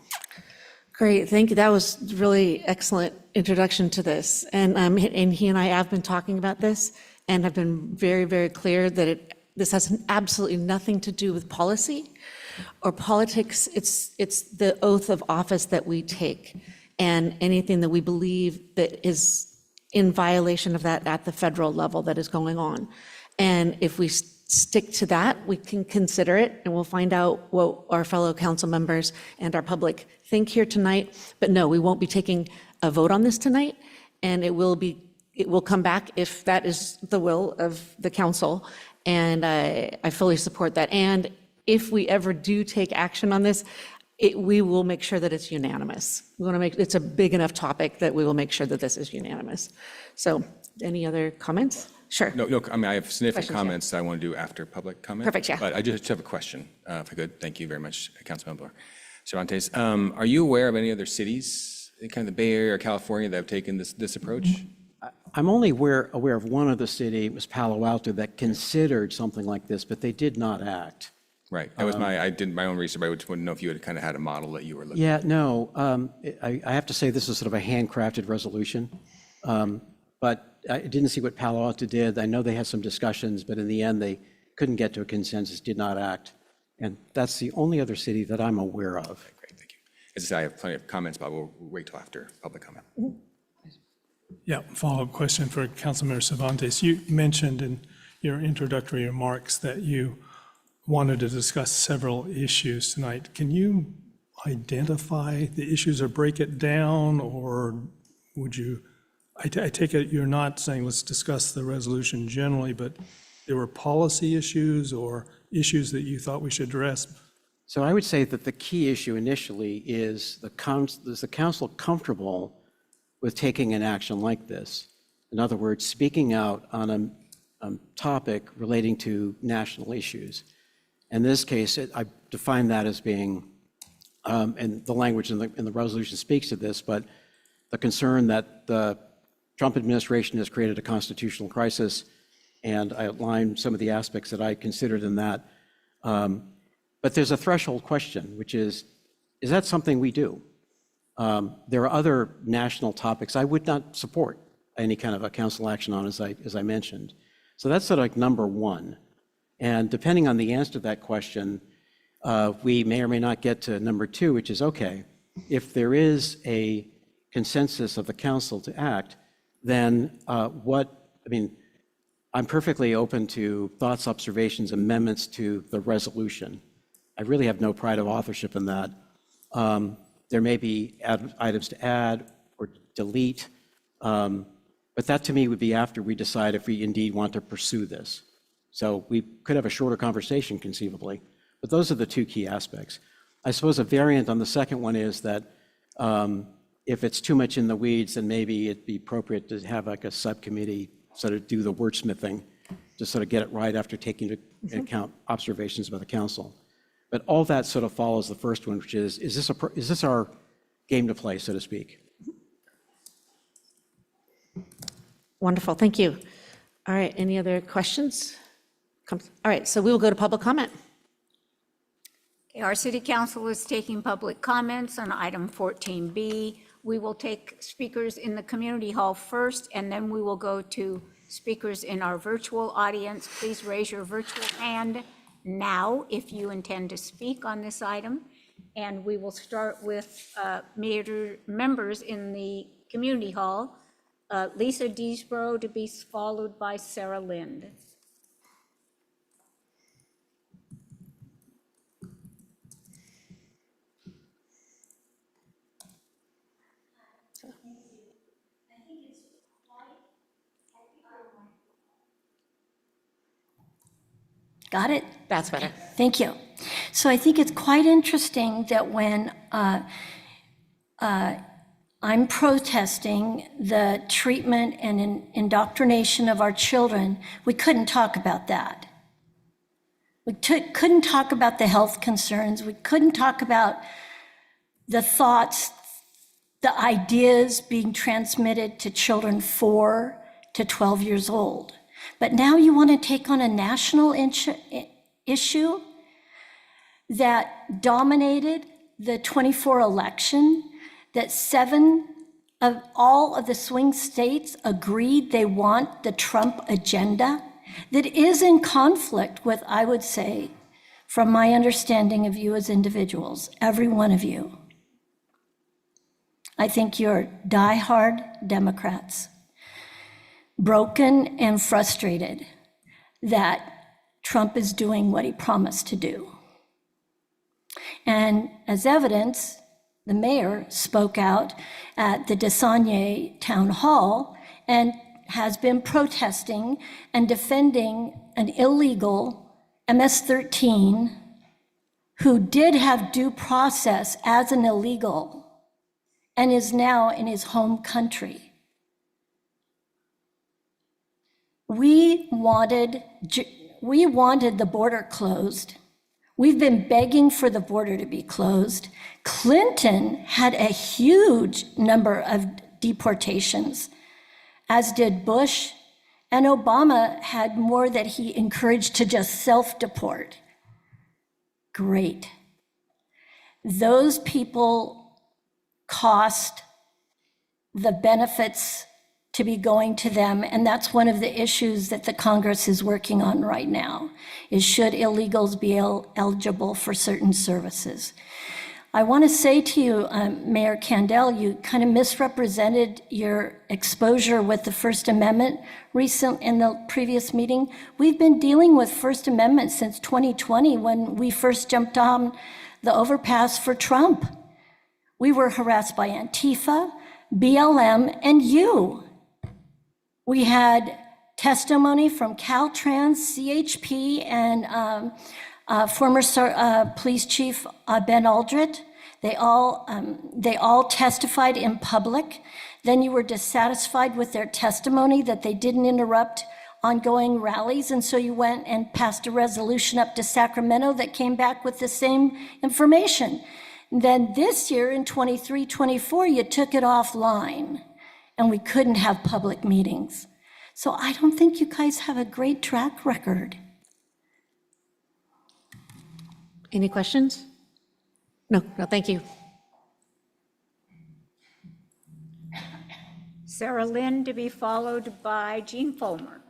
Speaker 1: Great, thank you. That was really excellent introduction to this. And he and I have been talking about this and have been very, very clear that this has absolutely nothing to do with policy or politics. It's the oath of office that we take, and anything that we believe that is in violation of that at the federal level that is going on. And if we stick to that, we can consider it, and we'll find out what our fellow council members and our public think here tonight. But no, we won't be taking a vote on this tonight, and it will come back if that is the will of the council, and I fully support that. And if we ever do take action on this, we will make sure that it's unanimous. We want to make, it's a big enough topic that we will make sure that this is unanimous. So any other comments? Sure.
Speaker 16: No, I mean, I have significant
Speaker 1: Questions, yeah.
Speaker 16: comments I want to do after public comment.
Speaker 1: Perfect, yeah.
Speaker 16: But I just have a question, if I could. Thank you very much, Councilmember Cervantes. Are you aware of any other cities, kind of the Bay Area or California, that have taken this approach?
Speaker 18: I'm only aware of one other city, it was Palo Alto, that considered something like this, but they did not act.
Speaker 16: Right. That was I did my own research, but I just wanted to know if you had kind of had a model that you were looking
Speaker 18: Yeah, no, I have to say this is sort of a handcrafted resolution. But I didn't see what Palo Alto did. I know they had some discussions, but in the end, they couldn't get to a consensus, did not act. And that's the only other city that I'm aware of.
Speaker 16: Okay, great, thank you. As I say, I have plenty of comments, but we'll wait till after public comment.
Speaker 2: Yeah, follow-up question for Councilmember Cervantes. You mentioned in your introductory remarks that you wanted to discuss several issues tonight. Can you identify the issues or break it down, or would you, I take it you're not saying let's discuss the resolution generally, but there were policy issues or issues that you thought we should address?
Speaker 18: So I would say that the key issue initially is is the council comfortable with taking an action like this? In other words, speaking out on a topic relating to national issues. In this case, I define that as being, and the language in the resolution speaks to this, but the concern that the Trump administration has created a constitutional crisis, and I outlined some of the aspects that I considered in that. But there's a threshold question, which is that something we do? There are other national topics I would not support any kind of a council action on, as I mentioned. So that's sort of like number one. And depending on the answer to that question, we may or may not get to number two, which is, okay, if there is a consensus of the council to act, then I'm perfectly open to thoughts, observations, amendments to the resolution. I really have no pride of authorship in that. There may be items to add or delete, but that to me would be after we decide if we indeed want to pursue this. So we could have a shorter conversation conceivably, but those are the two key aspects. I suppose a variant on the second one is that if it's too much in the weeds, then maybe it'd be appropriate to have like a subcommittee sort of do the wordsmithing to sort of get it right after taking into account observations by the council. But all that sort of follows the first one, which is this our game to play, so to speak?
Speaker 1: Wonderful, thank you. All right, any other questions? All right, so we will go to public comment.
Speaker 4: Okay, our city council is taking public comments on item 14B. We will take speakers in the community hall first, and then we will go to speakers in our virtual audience. Please raise your virtual hand now if you intend to speak on this item. And we will start with members in the community hall. Lisa Deesbro to be followed by Sarah Lind.
Speaker 6: Got it?
Speaker 1: That's better.
Speaker 6: Thank you. So I think it's quite interesting that when I'm protesting the treatment and indoctrination of our children, we couldn't talk about that. We couldn't talk about the health concerns. We couldn't talk about the thoughts, the ideas being transmitted to children 4 to 12 years old. But now you want to take on a national issue that dominated the 24 election, that 7 of all of the swing states agreed they want the Trump agenda, that is in conflict with, I would say, from my understanding of you as individuals, every one of you. I think you're diehard Democrats, broken and frustrated that Trump is doing what he promised to do. And as evidence, the mayor spoke out at the DeSagne Town Hall and has been protesting and defending an illegal MS-13 who did have due process as an illegal and is now in his home country. We wanted the border closed. We've been begging for the border to be closed. Clinton had a huge number of deportations, as did Bush, and Obama had more that he encouraged to just self-deport. Great. Those people cost the benefits to be going to them, and that's one of the issues that the Congress is working on right now, is should illegals be eligible for certain services. I want to say to you, Mayor Kandel, you kind of misrepresented your exposure with the First Amendment in the previous meeting. We've been dealing with First Amendment since 2020 when we first jumped on the overpass for Trump. We were harassed by Antifa, BLM, and you. We had testimony from Caltrans, CHP, and former police chief Ben Aldrich. They all testified in public. Then you were dissatisfied with their testimony that they didn't interrupt ongoing rallies, and so you went and passed a resolution up to Sacramento that came back with the same information. Then this year in 23-24, you took it offline, and we couldn't have public meetings. So I don't think you guys have a great track record.
Speaker 1: Any questions? No, thank you.
Speaker 4: Sarah Lynn to be followed by Jean Fulmer.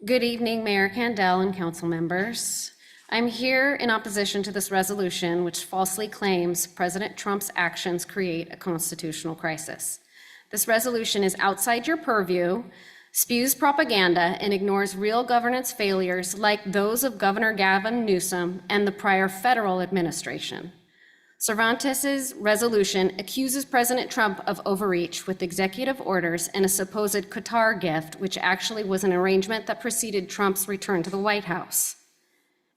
Speaker 5: Good evening, Mayor Kandel and council members. I'm here in opposition to this resolution, which falsely claims President Trump's actions create a constitutional crisis. This resolution is outside your purview, spews propaganda, and ignores real governance failures like those of Governor Gavin Newsom and the prior federal administration. Cervantes's resolution accuses President Trump of overreach with executive orders and a supposed Qatar gift, which actually was an arrangement that preceded Trump's return to the White House.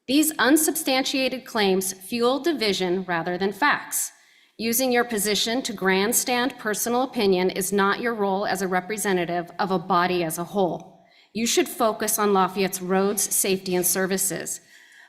Speaker 5: These unsubstantiated claims fuel division rather than facts. Using your position to grandstand personal opinion is not your role as a representative of a body as a whole. You should focus on Lafayette's roads, safety, and services.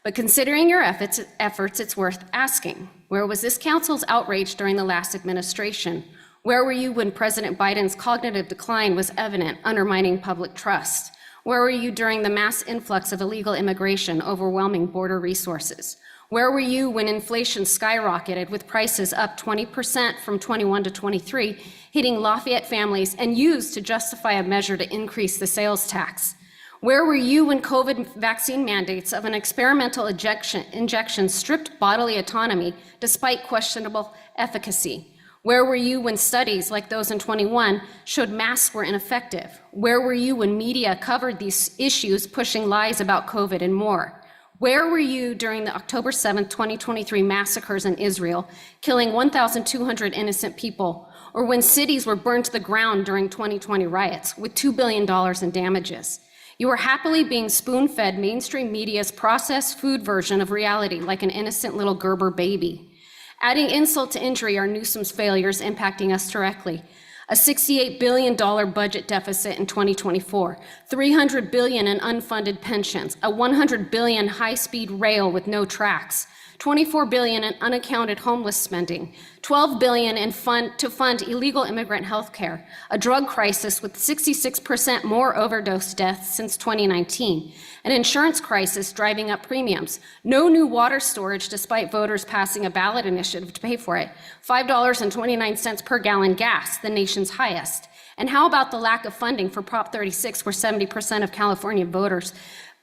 Speaker 5: But considering your efforts, it's worth asking, where was this council's outrage during the last administration? Where were you when President Biden's cognitive decline was evident, undermining public trust? Where were you during the mass influx of illegal immigration, overwhelming border resources? Where were you when inflation skyrocketed with prices up 20% from 21 to 23, hitting Lafayette families and used to justify a measure to increase the sales tax? Where were you when COVID vaccine mandates of an experimental injection stripped bodily autonomy despite questionable efficacy? Where were you when studies like those in 21 showed masks were ineffective? Where were you when media covered these issues, pushing lies about COVID and more? Where were you during the October 7th, 2023 massacres in Israel, killing 1,200 innocent people, or when cities were burned to the ground during 2020 riots with $2 billion in damages? You are happily being spoon-fed mainstream media's processed food version of reality like an innocent little Gerber baby. Adding insult to injury are Newsom's failures impacting us directly. A $68 billion budget deficit in 2024, $300 billion in unfunded pensions, a $100 billion high-speed rail with no tracks, $24 billion in unaccounted homeless spending, $12 billion to fund illegal immigrant health care, a drug crisis with 66% more overdose deaths since 2019, an insurance crisis driving up premiums, no new water storage despite voters passing a ballot initiative to pay for it, $5.29 per gallon gas, the nation's highest. And how about the lack of funding for Prop 36, where 70% of California voters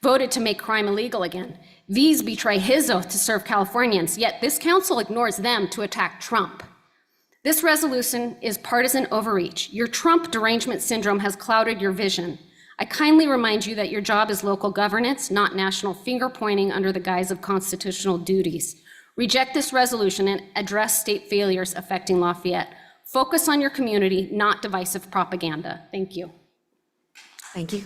Speaker 5: voted to make crime illegal again? These betray his oath to serve Californians, yet this council ignores them to attack Trump. This resolution is partisan overreach. Your Trump derangement syndrome has clouded your vision. I kindly remind you that your job is local governance, not national finger-pointing under the guise of constitutional duties. Reject this resolution and address state failures affecting Lafayette. Focus on your community, not divisive propaganda. Thank you.
Speaker 1: Thank you.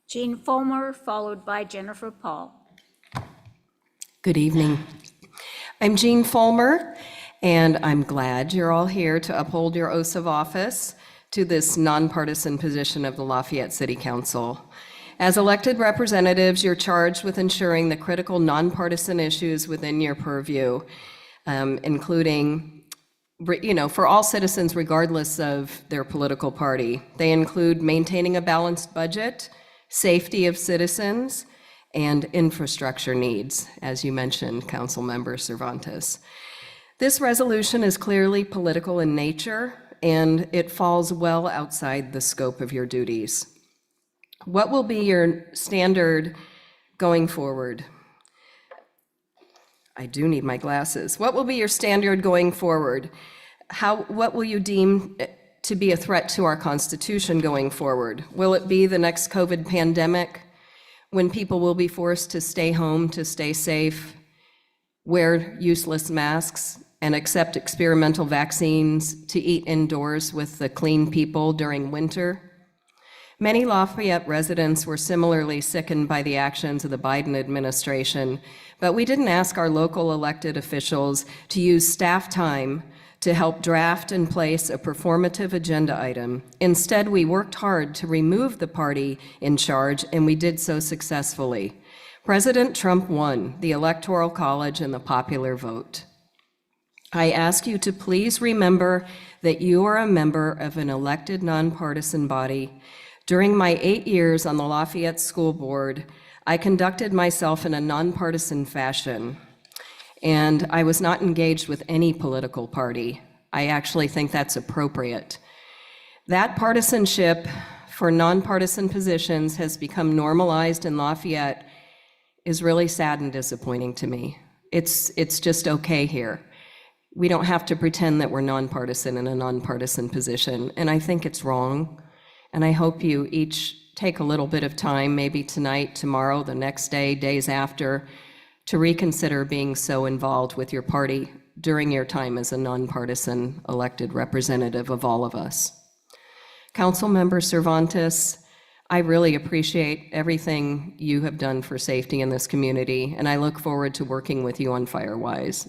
Speaker 4: Jean Fulmer, followed by Jennifer Paul.
Speaker 7: Good evening. I'm Jean Fulmer, and I'm glad you're all here to uphold your oaths of office to this nonpartisan position of the Lafayette City Council. As elected representatives, you're charged with ensuring the critical nonpartisan issues within your purview, including, for all citizens regardless of their political party. They include maintaining a balanced budget, safety of citizens, and infrastructure needs, as you mentioned, Councilmember Cervantes. This resolution is clearly political in nature, and it falls well outside the scope of your duties. What will be your standard going forward? I do need my glasses. What will be your standard going forward? What will you deem to be a threat to our Constitution going forward? Will it be the next COVID pandemic, when people will be forced to stay home to stay safe, wear useless masks, and accept experimental vaccines to eat indoors with the clean people during winter? Many Lafayette residents were similarly sickened by the actions of the Biden administration, but we didn't ask our local elected officials to use staff time to help draft and place a performative agenda item. Instead, we worked hard to remove the party in charge, and we did so successfully. President Trump won the Electoral College and the popular vote. I ask you to please remember that you are a member of an elected nonpartisan body. During my 8 years on the Lafayette School Board, I conducted myself in a nonpartisan fashion, and I was not engaged with any political party. I actually think that's appropriate. That partisanship for nonpartisan positions has become normalized in Lafayette is really sad and disappointing to me. It's just okay here. We don't have to pretend that we're nonpartisan in a nonpartisan position, and I think it's wrong. And I hope you each take a little bit of time, maybe tonight, tomorrow, the next day, days after, to reconsider being so involved with your party during your time as a nonpartisan elected representative of all of us. Councilmember Cervantes, I really appreciate everything you have done for safety in this community, and I look forward to working with you on Firewise.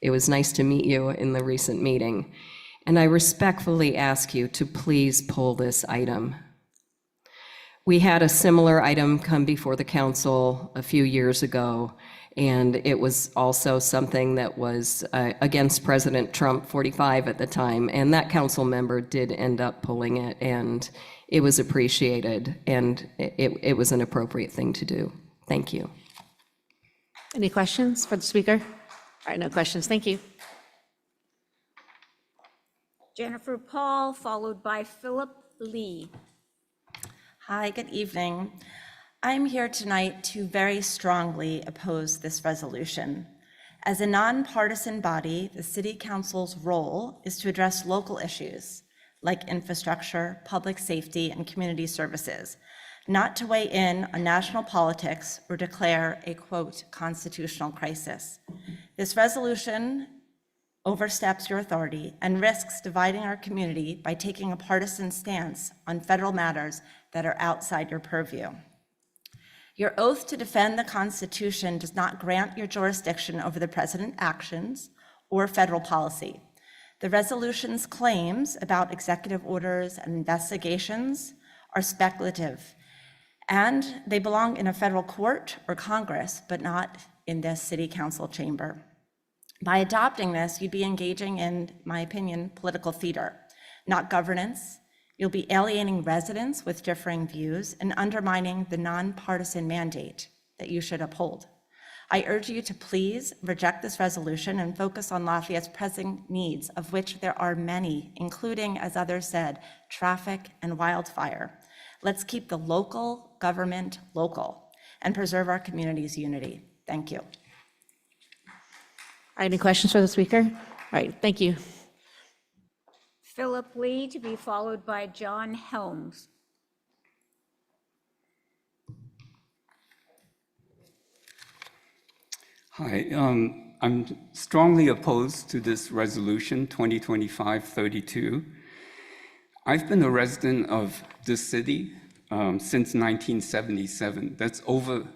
Speaker 7: It was nice to meet you in the recent meeting, and I respectfully ask you to please pull this item. We had a similar item come before the council a few years ago, and it was also something that was against President Trump 45 at the time, and that council member did end up pulling it, and it was appreciated, and it was an appropriate thing to do. Thank you.
Speaker 1: Any questions for the speaker? All right, no questions. Thank you.
Speaker 4: Jennifer Paul, followed by Philip Lee.
Speaker 22: Hi, good evening. I'm here tonight to very strongly oppose this resolution. As a nonpartisan body, the City Council's role is to address local issues like infrastructure, public safety, and community services, not to weigh in on national politics or declare a, quote, constitutional crisis. This resolution oversteps your authority, and risks dividing our community by taking a partisan stance on federal matters that are outside your purview. Your oath to defend the Constitution does not grant your jurisdiction over the president's actions or federal policy. The resolution's claims about executive orders and investigations are speculative, and they belong in a federal court or Congress, but not in this city council chamber. By adopting this, you'd be engaging in, my opinion, political theater, not governance. You'll be alienating residents with differing views and undermining the nonpartisan mandate that you should uphold. I urge you to please reject this resolution and focus on Lafayette's pressing needs, of which there are many, including, as others said, traffic and wildfire. Let's keep the local government local and preserve our community's unity. Thank you.
Speaker 1: Any questions for the speaker? All right, thank you.
Speaker 4: Philip Lee to be followed by John Helms.
Speaker 8: Hi, I'm strongly opposed to this resolution 2025-32. I've been a resident of this city since 1977. That's over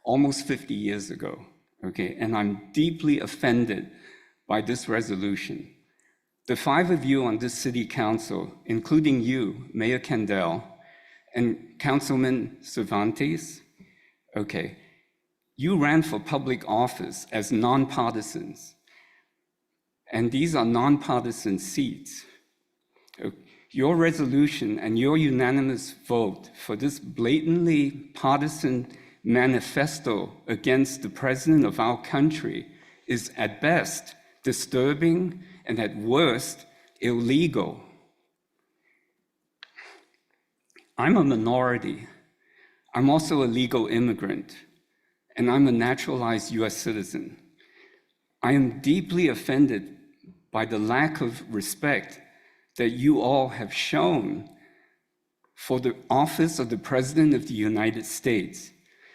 Speaker 8: almost 50 years ago. Okay, and I'm deeply offended by this resolution. The 5 of you on this city council, including you, Mayor Kendall, and Councilman Cervantes, okay, you ran for public office as nonpartisans, and these are nonpartisan seats. Your resolution and your unanimous vote for this blatantly partisan manifesto against the president of our country is at best disturbing and at worst illegal. I'm a minority. I'm also a legal immigrant, and I'm a naturalized US citizen. I am deeply offended by the lack of respect that you all have shown for the office of the President of the United States.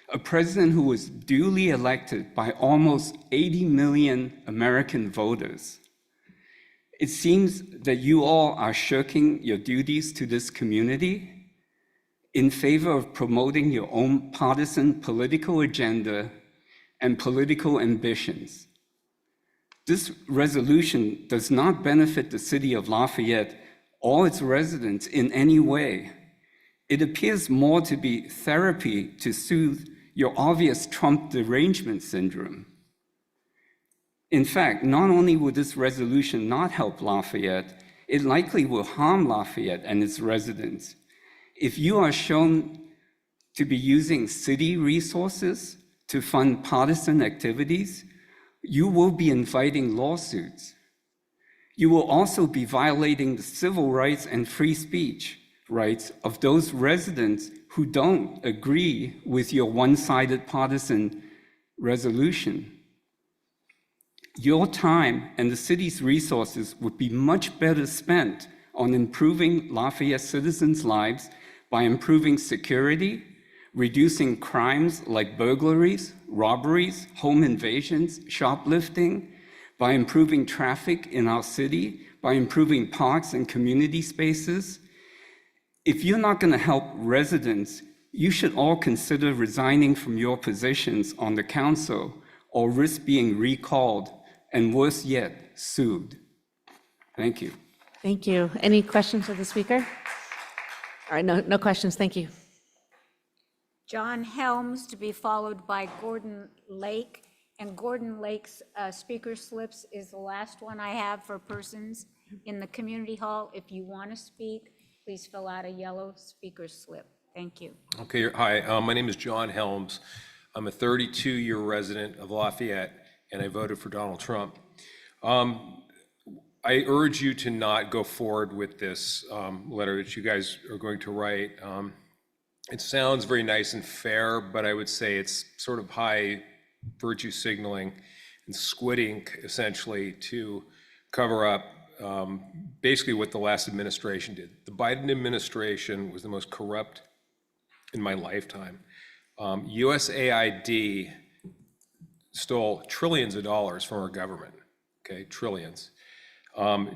Speaker 8: A president who was duly elected by almost 80 million American voters. It seems that you all are shirking your duties to this community in favor of promoting your own partisan political agenda and political ambitions. This resolution does not benefit the city of Lafayette or its residents in any way. It appears more to be therapy to soothe your obvious Trump derangement syndrome. In fact, not only will this resolution not help Lafayette, it likely will harm Lafayette and its residents. If you are shown to be using city resources to fund partisan activities, you will be inviting lawsuits. You will also be violating the civil rights and free speech rights of those residents who don't agree with your one-sided partisan resolution. Your time and the city's resources would be much better spent on improving Lafayette citizens' lives by improving security, reducing crimes like burglaries, robberies, home invasions, shoplifting, by improving traffic in our city, by improving parks and community spaces. If you're not going to help residents, you should all consider resigning from your positions on the council or risk being recalled and worse yet, sued. Thank you.
Speaker 1: Thank you. Any questions of the speaker? All right, no questions. Thank you.
Speaker 4: John Helms to be followed by Gordon Lake. And Gordon Lake's speaker slips is the last one I have for persons in the community hall. If you want to speak, please fill out a yellow speaker slip. Thank you.
Speaker 10: Okay, hi, my name is John Helms. I'm a 32-year resident of Lafayette, and I voted for Donald Trump. I urge you to not go forward with this letter that you guys are going to write. It sounds very nice and fair, but I would say it's sort of high virtue signaling and squid ink, essentially, to cover up basically what the last administration did. The Biden administration was the most corrupt in my lifetime. USAID stole trillions of dollars from our government. okay, trillions.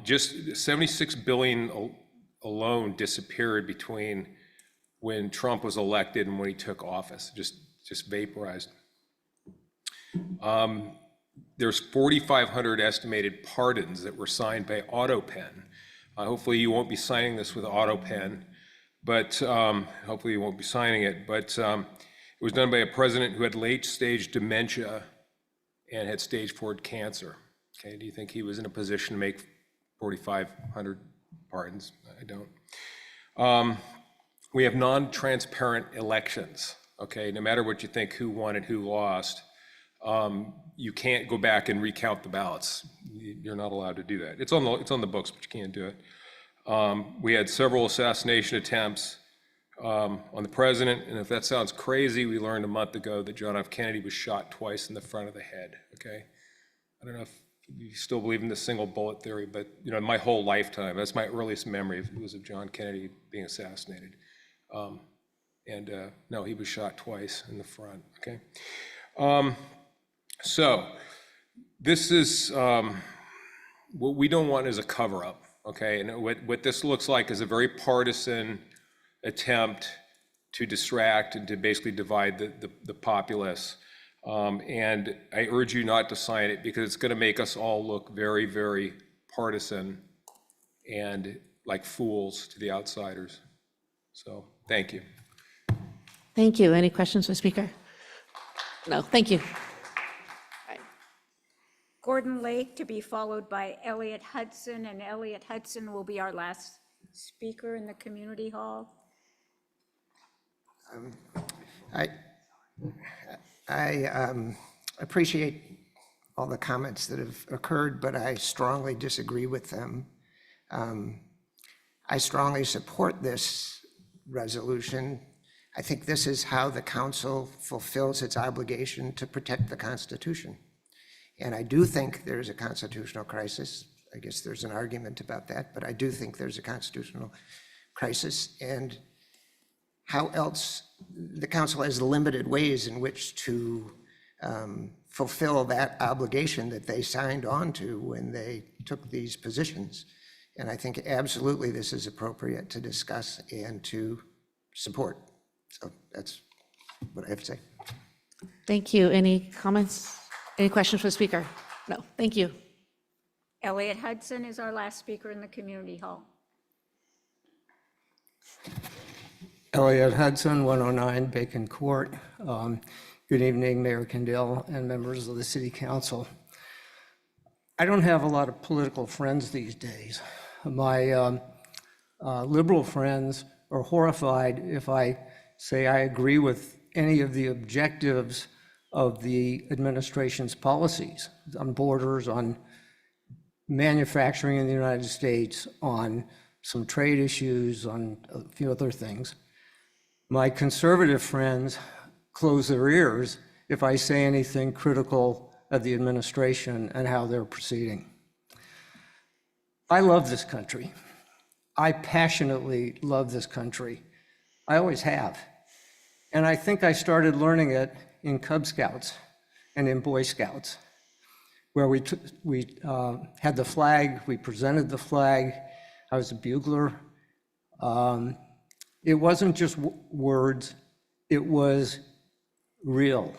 Speaker 10: Just 76 billion alone disappeared between when Trump was elected and when he took office, just vaporized. There's 4,500 estimated pardons that were signed by AutoPen. Hopefully you won't be signing this with AutoPen, but hopefully you won't be signing it. But it was done by a president who had late-stage dementia and had stage 4 cancer. Okay, do you think he was in a position to make 4,500 pardons? I don't. We have non-transparent elections. Okay, no matter what you think, who won and who lost. You can't go back and recount the ballots. You're not allowed to do that. It's on the books, but you can't do it. We had several assassination attempts on the president, and if that sounds crazy, we learned a month ago that John F. Kennedy was shot twice in the front of the head. Okay, I don't know if you still believe in the single bullet theory, but my whole lifetime, that's my earliest memory was of John Kennedy being assassinated. No, he was shot twice in the front. Okay. So this is, what we don't want is a cover-up, okay? And what this looks like is a very partisan attempt to distract and to basically divide the populace. And I urge you not to sign it because it's gonna make us all look very, very partisan and like fools to the outsiders. So, thank you.
Speaker 1: Thank you. Any questions for Speaker? No, thank you.
Speaker 4: Gordon Lake to be followed by Elliot Hudson, and Elliot Hudson will be our last speaker in the community hall.
Speaker 3: I appreciate all the comments that have occurred, but I strongly disagree with them. I strongly support this resolution. I think this is how the council fulfills its obligation to protect the Constitution. And I do think there's a constitutional crisis. I guess there's an argument about that, but I do think there's a constitutional crisis. And how else, the council has limited ways in which to fulfill that obligation that they signed on to when they took these positions. And I think absolutely this is appropriate to discuss and to support. So that's what I have to say.
Speaker 1: Thank you. Any comments? Any questions for the Speaker? No, thank you.
Speaker 4: Elliot Hudson is our last speaker in the community hall.
Speaker 3: Elliot Hudson, 109 Bacon Court. Good evening, Mayor Kendall and members of the City Council. I don't have a lot of political friends these days. My liberal friends are horrified if I say I agree with any of the objectives of the administration's policies on borders, on manufacturing in the United States, on some trade issues, on a few other things. My conservative friends close their ears if I say anything critical of the administration and how they're proceeding. I love this country. I passionately love this country. I always have. And I think I started learning it in Cub Scouts and in Boy Scouts, where we had the flag, we presented the flag. I was a bugler. It wasn't just words, it was real.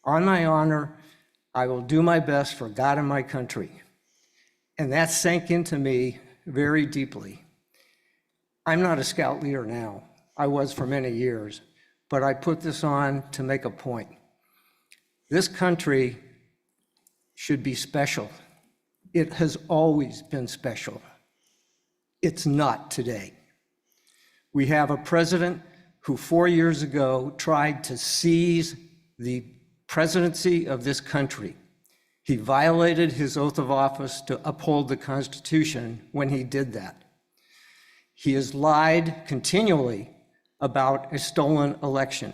Speaker 3: On my honor, I will do my best for God and my country. And that sank into me very deeply. I'm not a scout leader now. I was for many years, but I put this on to make a point. This country should be special. It has always been special. It's not today. We have a president who 4 years ago tried to seize the presidency of this country. He violated his oath of office to uphold the Constitution when he did that. He has lied continually about a stolen election.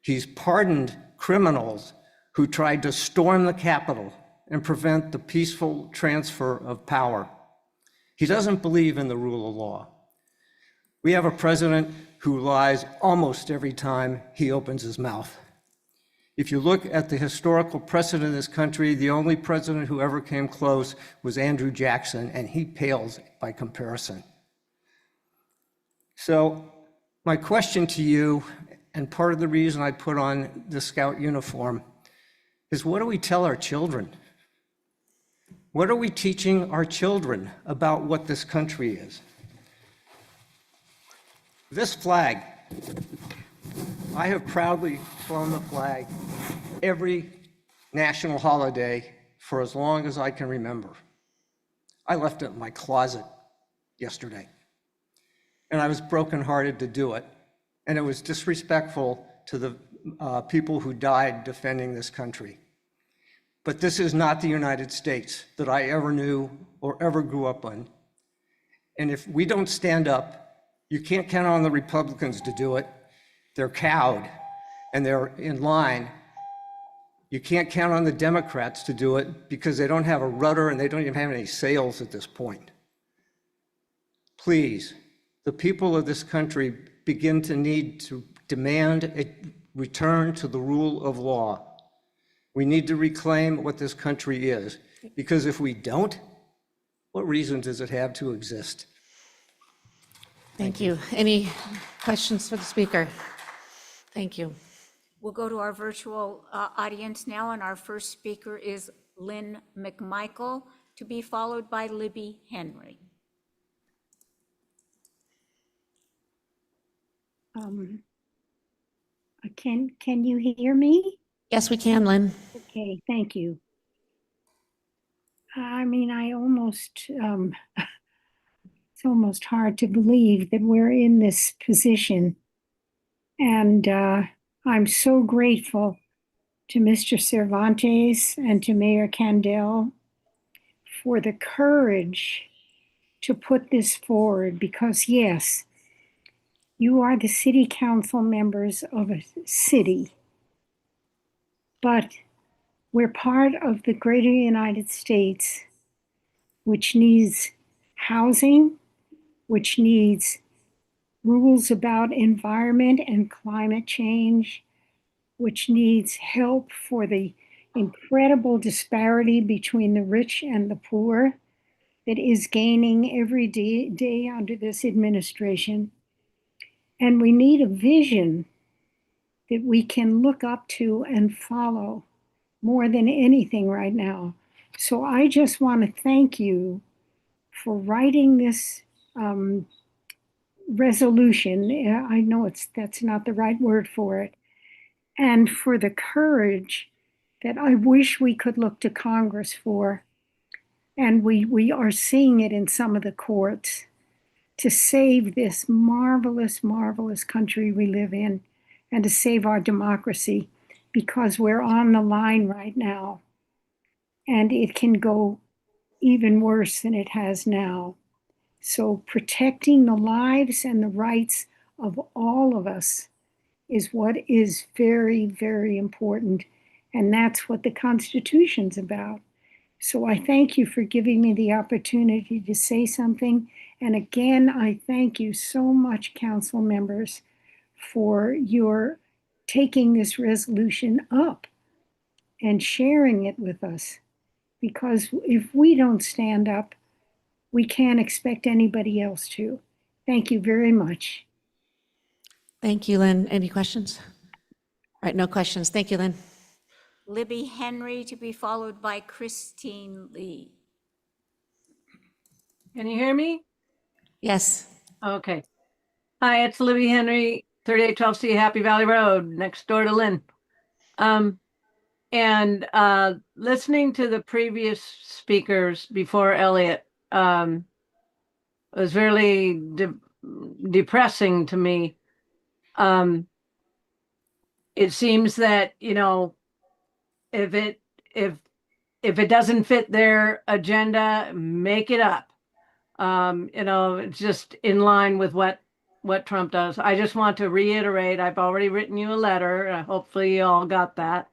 Speaker 3: He's pardoned criminals who tried to storm the Capitol and prevent the peaceful transfer of power. He doesn't believe in the rule of law. We have a president who lies almost every time he opens his mouth. If you look at the historical precedent in this country, the only president who ever came close was Andrew Jackson, and he pales by comparison. So my question to you, and part of the reason I put on the Scout uniform, is what do we tell our children? What are we teaching our children about what this country is? This flag, I have proudly flown the flag every national holiday for as long as I can remember. I left it in my closet yesterday, and I was brokenhearted to do it, and it was disrespectful to the people who died defending this country. But this is not the United States that I ever knew or ever grew up in. And if we don't stand up, you can't count on the Republicans to do it. They're cowed and they're in line. You can't count on the Democrats to do it because they don't have a rudder and they don't even have any sails at this point. Please, the people of this country begin to need to demand a return to the rule of law. We need to reclaim what this country is, because if we don't, what reason does it have to exist?
Speaker 1: Thank you. Any questions for the speaker? Thank you.
Speaker 4: We'll go to our virtual audience now, and our first speaker is Lynn McMichael, to be followed by Libby Henry.
Speaker 12: Can you hear me?
Speaker 1: Yes, we can, Lynn.
Speaker 12: Okay, thank you. I mean, it's almost hard to believe that we're in this position. And I'm so grateful to Mr. Cervantes and to Mayor Candel for the courage to put this forward, because yes, you are the city council members of a city, but we're part of the greater United States, which needs housing, which needs rules about environment and climate change, which needs help for the incredible disparity between the rich and the poor that is gaining every day under this administration. And we need a vision that we can look up to and follow more than anything right now. So I just want to thank you for writing this resolution. I know that's not the right word for it. And for the courage that I wish we could look to Congress for. And we are seeing it in some of the courts, to save this marvelous, marvelous country we live in and to save our democracy, because we're on the line right now. And it can go even worse than it has now. So protecting the lives and the rights of all of us is what is very, very important. And that's what the Constitution's about. So I thank you for giving me the opportunity to say something. And again, I thank you so much, council members, for your taking this resolution up and sharing it with us. Because if we don't stand up, we can't expect anybody else to. Thank you very much.
Speaker 1: Thank you, Lynn. Any questions? All right, no questions. Thank you, Lynn.
Speaker 4: Libby Henry, to be followed by Christine Lee.
Speaker 13: Can you hear me?
Speaker 1: Yes.
Speaker 13: Okay. Hi, it's Libby Henry, 3812C Happy Valley Road, next door to Lynn. Listening to the previous speakers before Elliot was really depressing to me. It seems that, if it doesn't fit their agenda, make it up. It's just in line with what Trump does. I just want to reiterate, I've already written you a letter, hopefully you all got that,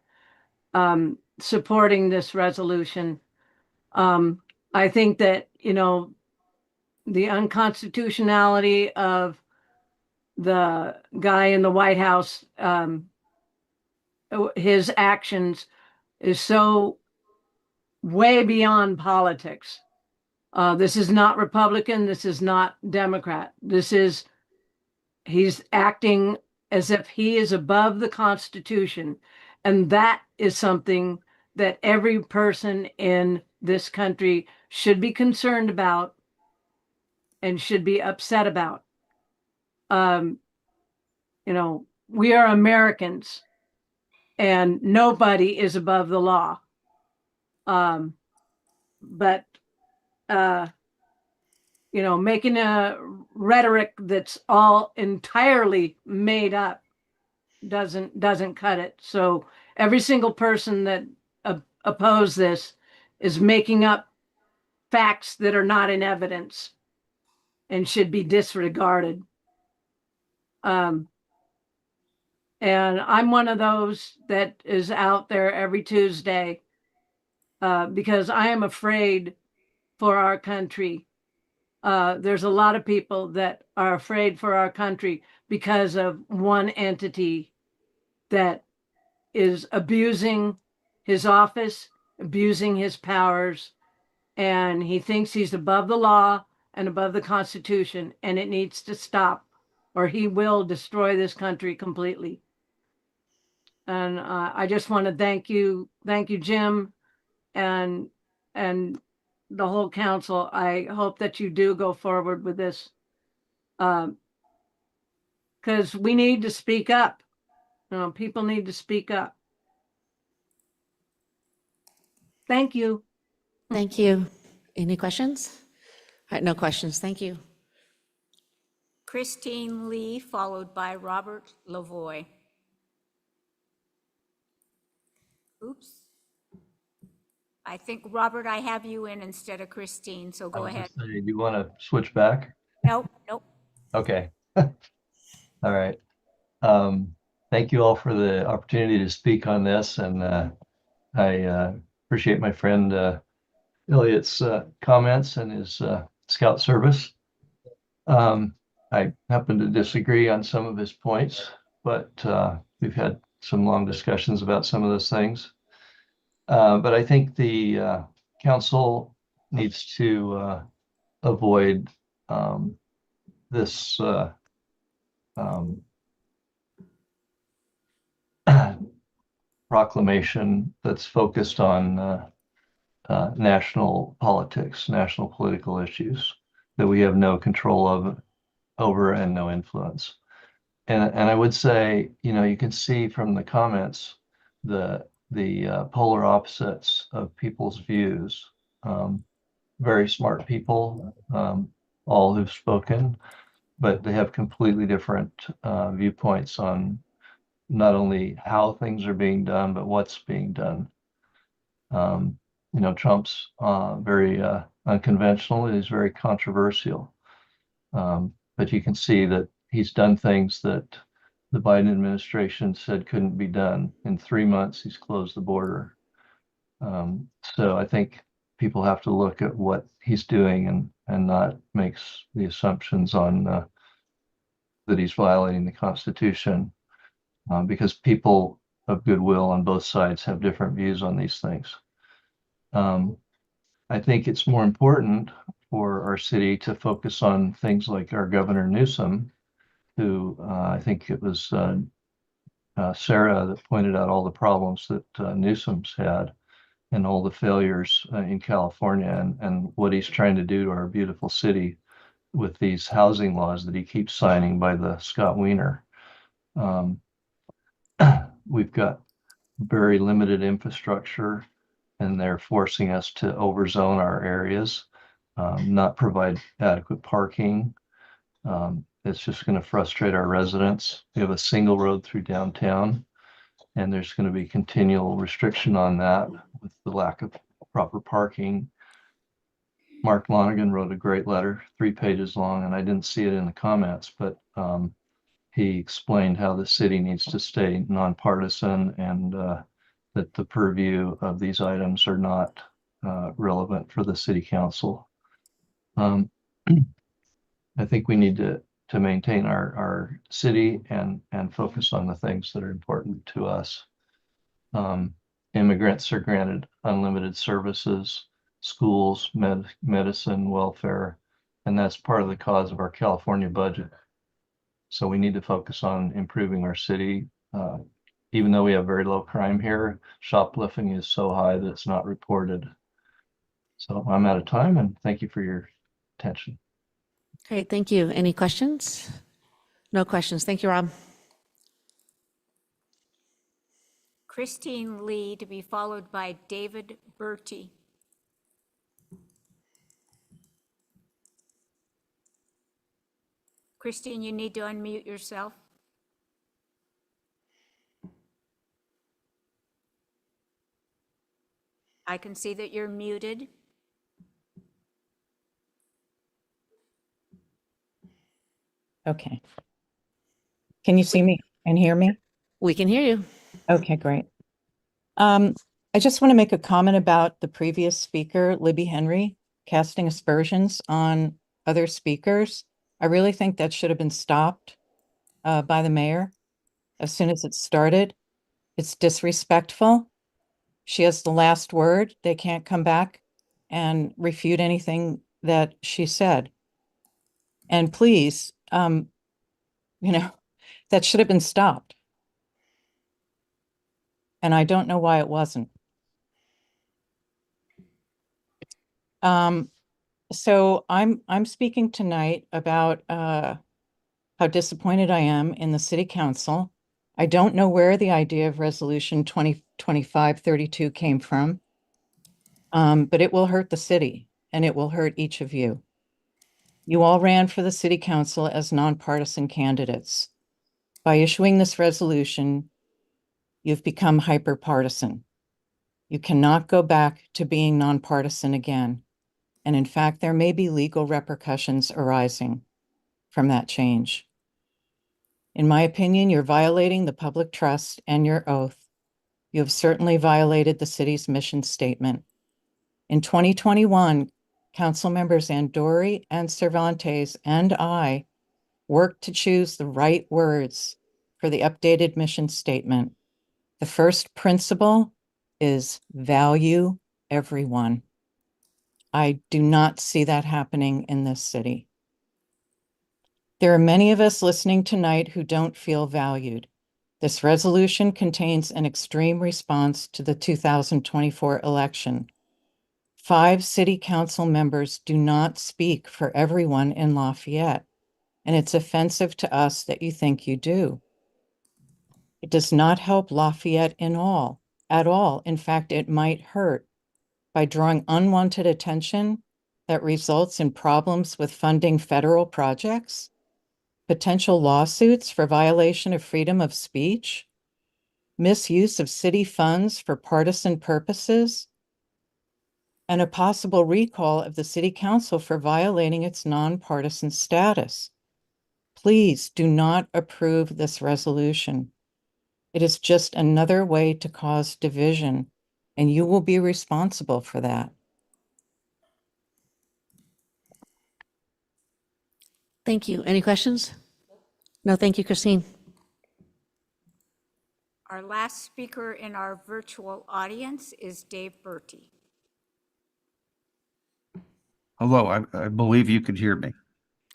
Speaker 13: supporting this resolution. I think that, the unconstitutionality of the guy in the White House his actions is so way beyond politics. This is not Republican. This is not Democrat. He's acting as if he is above the Constitution. And that is something that every person in this country should be concerned about and should be upset about. We are Americans and nobody is above the law. But making a rhetoric that's all entirely made up doesn't cut it. So every single person that oppose this is making up facts that are not in evidence and should be disregarded. And I'm one of those that is out there every Tuesday because I am afraid for our country. There's a lot of people that are afraid for our country because of one entity that is abusing his office, abusing his powers, and he thinks he's above the law and above the Constitution, and it needs to stop, or he will destroy this country completely. And I just want to thank you, Jim, and the whole council. I hope that you do go forward with this, because we need to speak up. People need to speak up. Thank you.
Speaker 1: Thank you. Any questions? All right, no questions. Thank you.
Speaker 4: Christine Lee, followed by Robert Lavoy. Oops. I think, Robert, I have you in instead of Christine, so go ahead.
Speaker 11: Do you want to switch back?
Speaker 4: Nope.
Speaker 11: Okay. All right. Thank you all for the opportunity to speak on this, and I appreciate my friend Elliot's comments and his scout service. I happen to disagree on some of his points, but we've had some long discussions about some of those things. But I think the council needs to avoid this proclamation that's focused on national politics, national political issues that we have no control over and no influence. And I would say, you can see from the comments the polar opposites of people's views. Very smart people, all who've spoken, but they have completely different viewpoints on not only how things are being done, but what's being done. Trump's very unconventional. He's very controversial. But you can see that he's done things that the Biden administration said couldn't be done. In 3 months, he's closed the border. So I think people have to look at what he's doing and not make the assumptions on that he's violating the Constitution, because people of goodwill on both sides have different views on these things. I think it's more important for our city to focus on things like our Governor Newsom, who I think it was Sarah that pointed out all the problems that Newsom's had and all the failures in California and what he's trying to do to our beautiful city with these housing laws that he keeps signing by the Scott Wiener. We've got very limited infrastructure, and they're forcing us to overzone our areas, not provide adequate parking. It's just going to frustrate our residents. We have a single road through downtown, and there's going to be continual restriction on that with the lack of proper parking. Mark Lonigan wrote a great letter, 3 pages long, and I didn't see it in the comments, but he explained how the city needs to stay nonpartisan and that the purview of these items are not relevant for the city council. I think we need to maintain our city and focus on the things that are important to us. Immigrants are granted unlimited services, schools, medicine, welfare, and that's part of the cause of our California budget. So we need to focus on improving our city. Even though we have very low crime here, shoplifting is so high that it's not reported. So I'm out of time, and thank you for your attention.
Speaker 1: Great, thank you. Any questions? No questions. Thank you, Rob.
Speaker 4: Christine Lee to be followed by David Bertie. Christine, you need to unmute yourself. I can see that you're muted.
Speaker 14: Okay. Can you see me and hear me?
Speaker 1: We can hear you.
Speaker 14: Okay, great. I just want to make a comment about the previous speaker, Libby Henry, casting aspersions on other speakers. I really think that should have been stopped by the mayor as soon as it started. It's disrespectful. She has the last word. They can't come back and refute anything that she said. And please, that should have been stopped. And I don't know why it wasn't. So I'm speaking tonight about how disappointed I am in the city council. I don't know where the idea of resolution 2025-32 came from. But it will hurt the city and it will hurt each of you. You all ran for the city council as nonpartisan candidates. By issuing this resolution, you've become hyper-partisan. You cannot go back to being nonpartisan again. And in fact, there may be legal repercussions arising from that change. In my opinion, you're violating the public trust and your oath. You have certainly violated the city's mission statement. In 2021, council members Andori and Cervantes and I worked to choose the right words for the updated mission statement. The first principle is value everyone. I do not see that happening in this city. There are many of us listening tonight who don't feel valued. This resolution contains an extreme response to the 2024 election. 5 city council members do not speak for everyone in Lafayette, and it's offensive to us that you think you do. It does not help Lafayette at all. In fact, it might hurt by drawing unwanted attention that results in problems with funding federal projects, potential lawsuits for violation of freedom of speech, misuse of city funds for partisan purposes, and a possible recall of the city council for violating its nonpartisan status. Please do not approve this resolution. It is just another way to cause division, and you will be responsible for that.
Speaker 1: Thank you. Any questions? No, thank you, Christine.
Speaker 4: Our last speaker in our virtual audience is Dave Bertie.
Speaker 17: Hello, I believe you could hear me.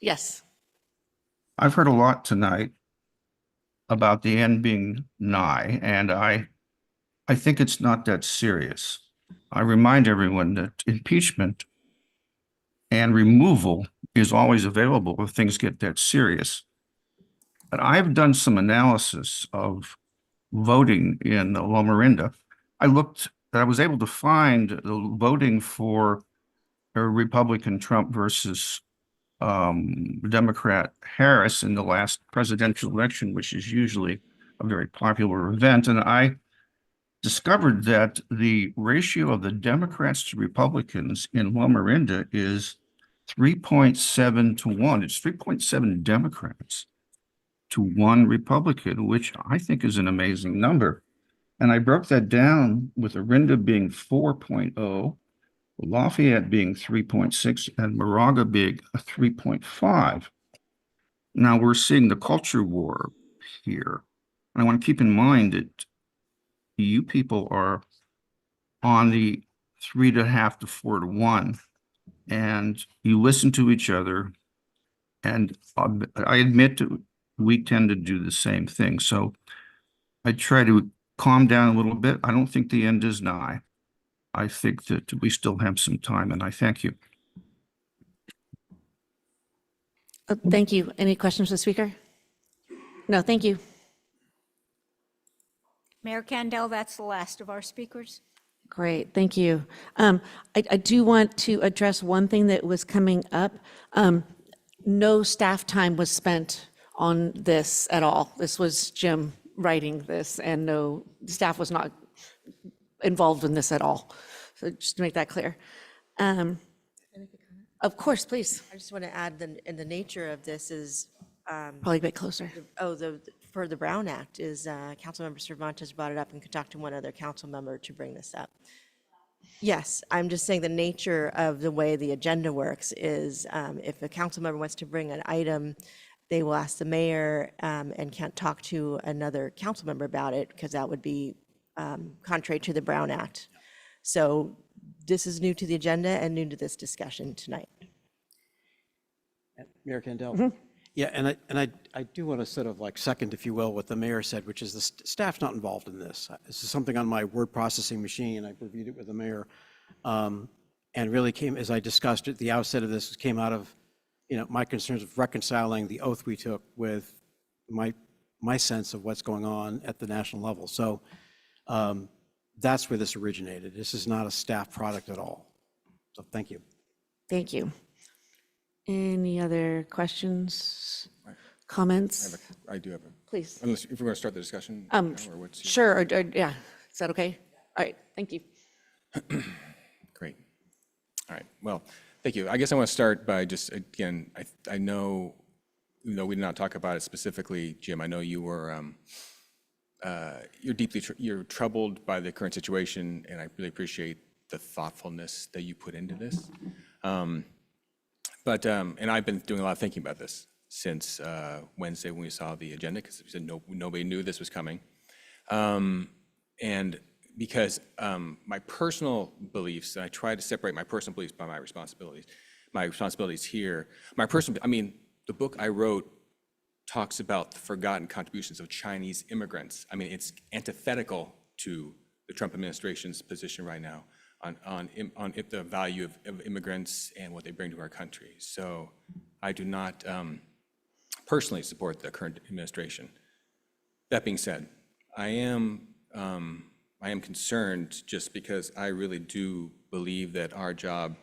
Speaker 1: Yes.
Speaker 17: I've heard a lot tonight about the end being nigh, and I think it's not that serious. I remind everyone that impeachment and removal is always available if things get that serious. But I've done some analysis of voting in Loma Linda. I was able to find the voting for Republican Trump versus Democrat Harris in the last presidential election, which is usually a very popular event. And I discovered that the ratio of the Democrats to Republicans in Loma Linda is 3.7 to 1. It's 3.7 Democrats to 1 Republican, which I think is an amazing number. And I broke that down with Orinda being 4.0, Lafayette being 3.6, and Moraga being a 3.5. Now we're seeing the culture war here. And I want to keep in mind that you people are on the 3.5 to 4 to 1, and you listen to each other. And I admit that we tend to do the same thing. So I try to calm down a little bit. I don't think the end is nigh. I think that we still have some time, and I thank you.
Speaker 1: Thank you. Any questions for the speaker? No, thank you.
Speaker 4: Mayor Candell, that's the last of our speakers.
Speaker 1: Great, thank you. I do want to address one thing that was coming up. No staff time was spent on this at all. This was Jim writing this, and no, staff was not involved in this at all. So just to make that clear. Of course, please.
Speaker 19: I just want to add, and the nature of this is.
Speaker 1: Probably a bit closer.
Speaker 19: For the Brown Act is Councilmember Cervantes brought it up and could talk to one other council member to bring this up. Yes, I'm just saying the nature of the way the agenda works is if a council member wants to bring an item, they will ask the mayor and can't talk to another council member about it because that would be contrary to the Brown Act. So this is new to the agenda and new to this discussion tonight.
Speaker 18: Mayor Candell? Yeah, and I do want to sort of like second, if you will, what the mayor said, which is the staff's not involved in this. This is something on my word processing machine. I reviewed it with the mayor, and really came, as I discussed at the outset of this, came out of, my concerns of reconciling the oath we took with my sense of what's going on at the national level. So that's where this originated. This is not a staff product at all. So thank you.
Speaker 1: Thank you. Any other questions, comments?
Speaker 16: I do have a.
Speaker 1: Please.
Speaker 16: Unless, if we're going to start the discussion. Or what's your-
Speaker 1: Sure, yeah, is that okay? All right, thank you.
Speaker 16: Great. All right, well, thank you. I guess I want to start by just, again, I know, we did not talk about it specifically, Jim, I know you were, you're deeply, you're troubled by the current situation, and I really appreciate the thoughtfulness that you put into this. And I've been doing a lot of thinking about this since Wednesday when we saw the agenda, because we said nobody knew this was coming. And because my personal beliefs, and I try to separate my personal beliefs by my responsibilities here, the book I wrote talks about the forgotten contributions of Chinese immigrants. I mean, it's antithetical to the Trump administration's position right now on the value of immigrants and what they bring to our country. So I do not personally support the current administration. That being said, I am concerned just because I really do believe that our job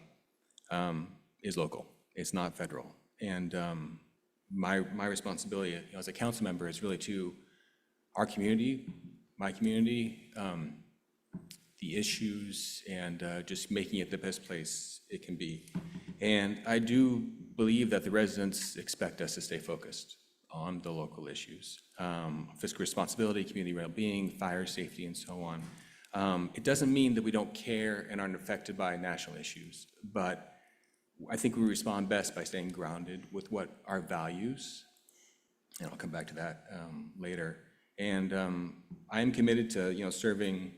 Speaker 16: is local. It's not federal. And my responsibility as a council member is really to our community, my community, the issues, and just making it the best place it can be. And I do believe that the residents expect us to stay focused on the local issues. Fiscal responsibility, community well-being, fire safety, and so on. It doesn't mean that we don't care and aren't affected by national issues, but I think we respond best by staying grounded with what our values, and I'll come back to that later. And I am committed to serving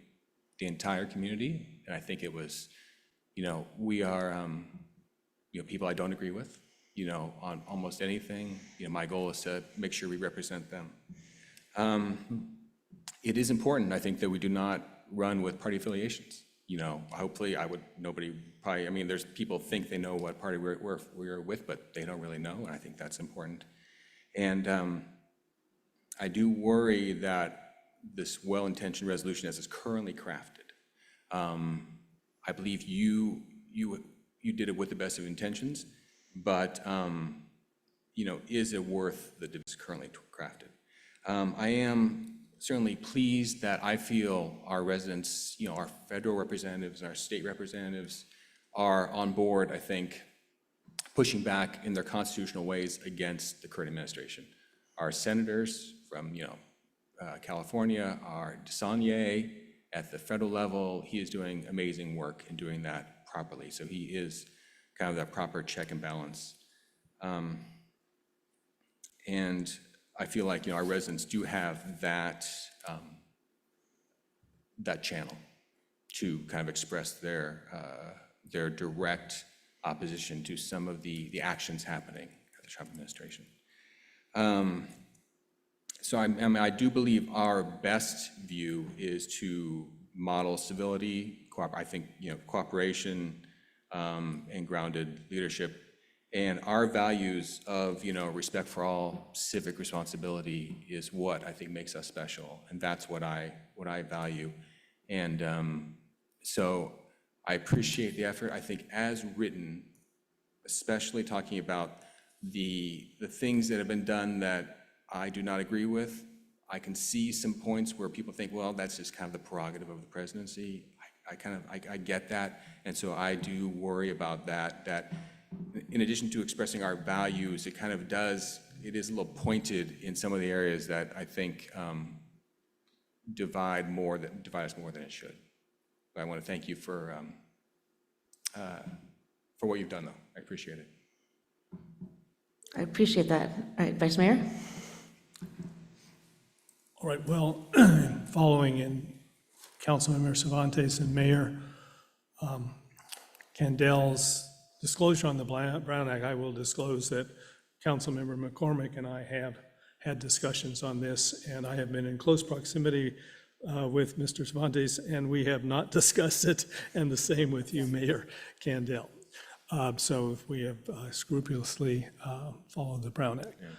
Speaker 16: the entire community, and I think it was, we are, people I don't agree with, on almost anything. My goal is to make sure we represent them. It is important, I think, that we do not run with party affiliations. Hopefully nobody probably, there's people think they know what party we're with, but they don't really know, and I think that's important. And I do worry that this well-intentioned resolution as it's currently crafted, I believe you did it with the best of intentions, but is it worth the it's currently crafted? I am certainly pleased that I feel our residents, our federal representatives, our state representatives are on board, I think, pushing back in their constitutional ways against the current administration. Our senators from, California, our DeSaulnier at the federal level, he is doing amazing work in doing that properly. So he is kind of that proper check and balance. And I feel like our residents do have that that channel to kind of express their direct opposition to some of the actions happening at the Trump administration. So I do believe our best view is to model civility, I think, cooperation, and grounded leadership. And our values of, respect for all, civic responsibility is what I think makes us special. And that's what I value. And so I appreciate the effort. I think as written, especially talking about the things that have been done that I do not agree with, I can see some points where people think, well, that's just kind of the prerogative of the presidency. I get that. And so I do worry about that in addition to expressing our values, it is a little pointed in some of the areas that I think divide us more than it should. But I want to thank you for what you've done, though. I appreciate it.
Speaker 1: I appreciate that. All right, Vice Mayor?
Speaker 2: All right, well, following in Councilmember Cervantes and Mayor Candel's disclosure on the Brown Act, I will disclose that Councilmember McCormick and I have had discussions on this, and I have been in close proximity with Mr. Cervantes, and we have not discussed it, and the same with you, Mayor Candel. So if we have scrupulously followed the Brown Act. Yeah.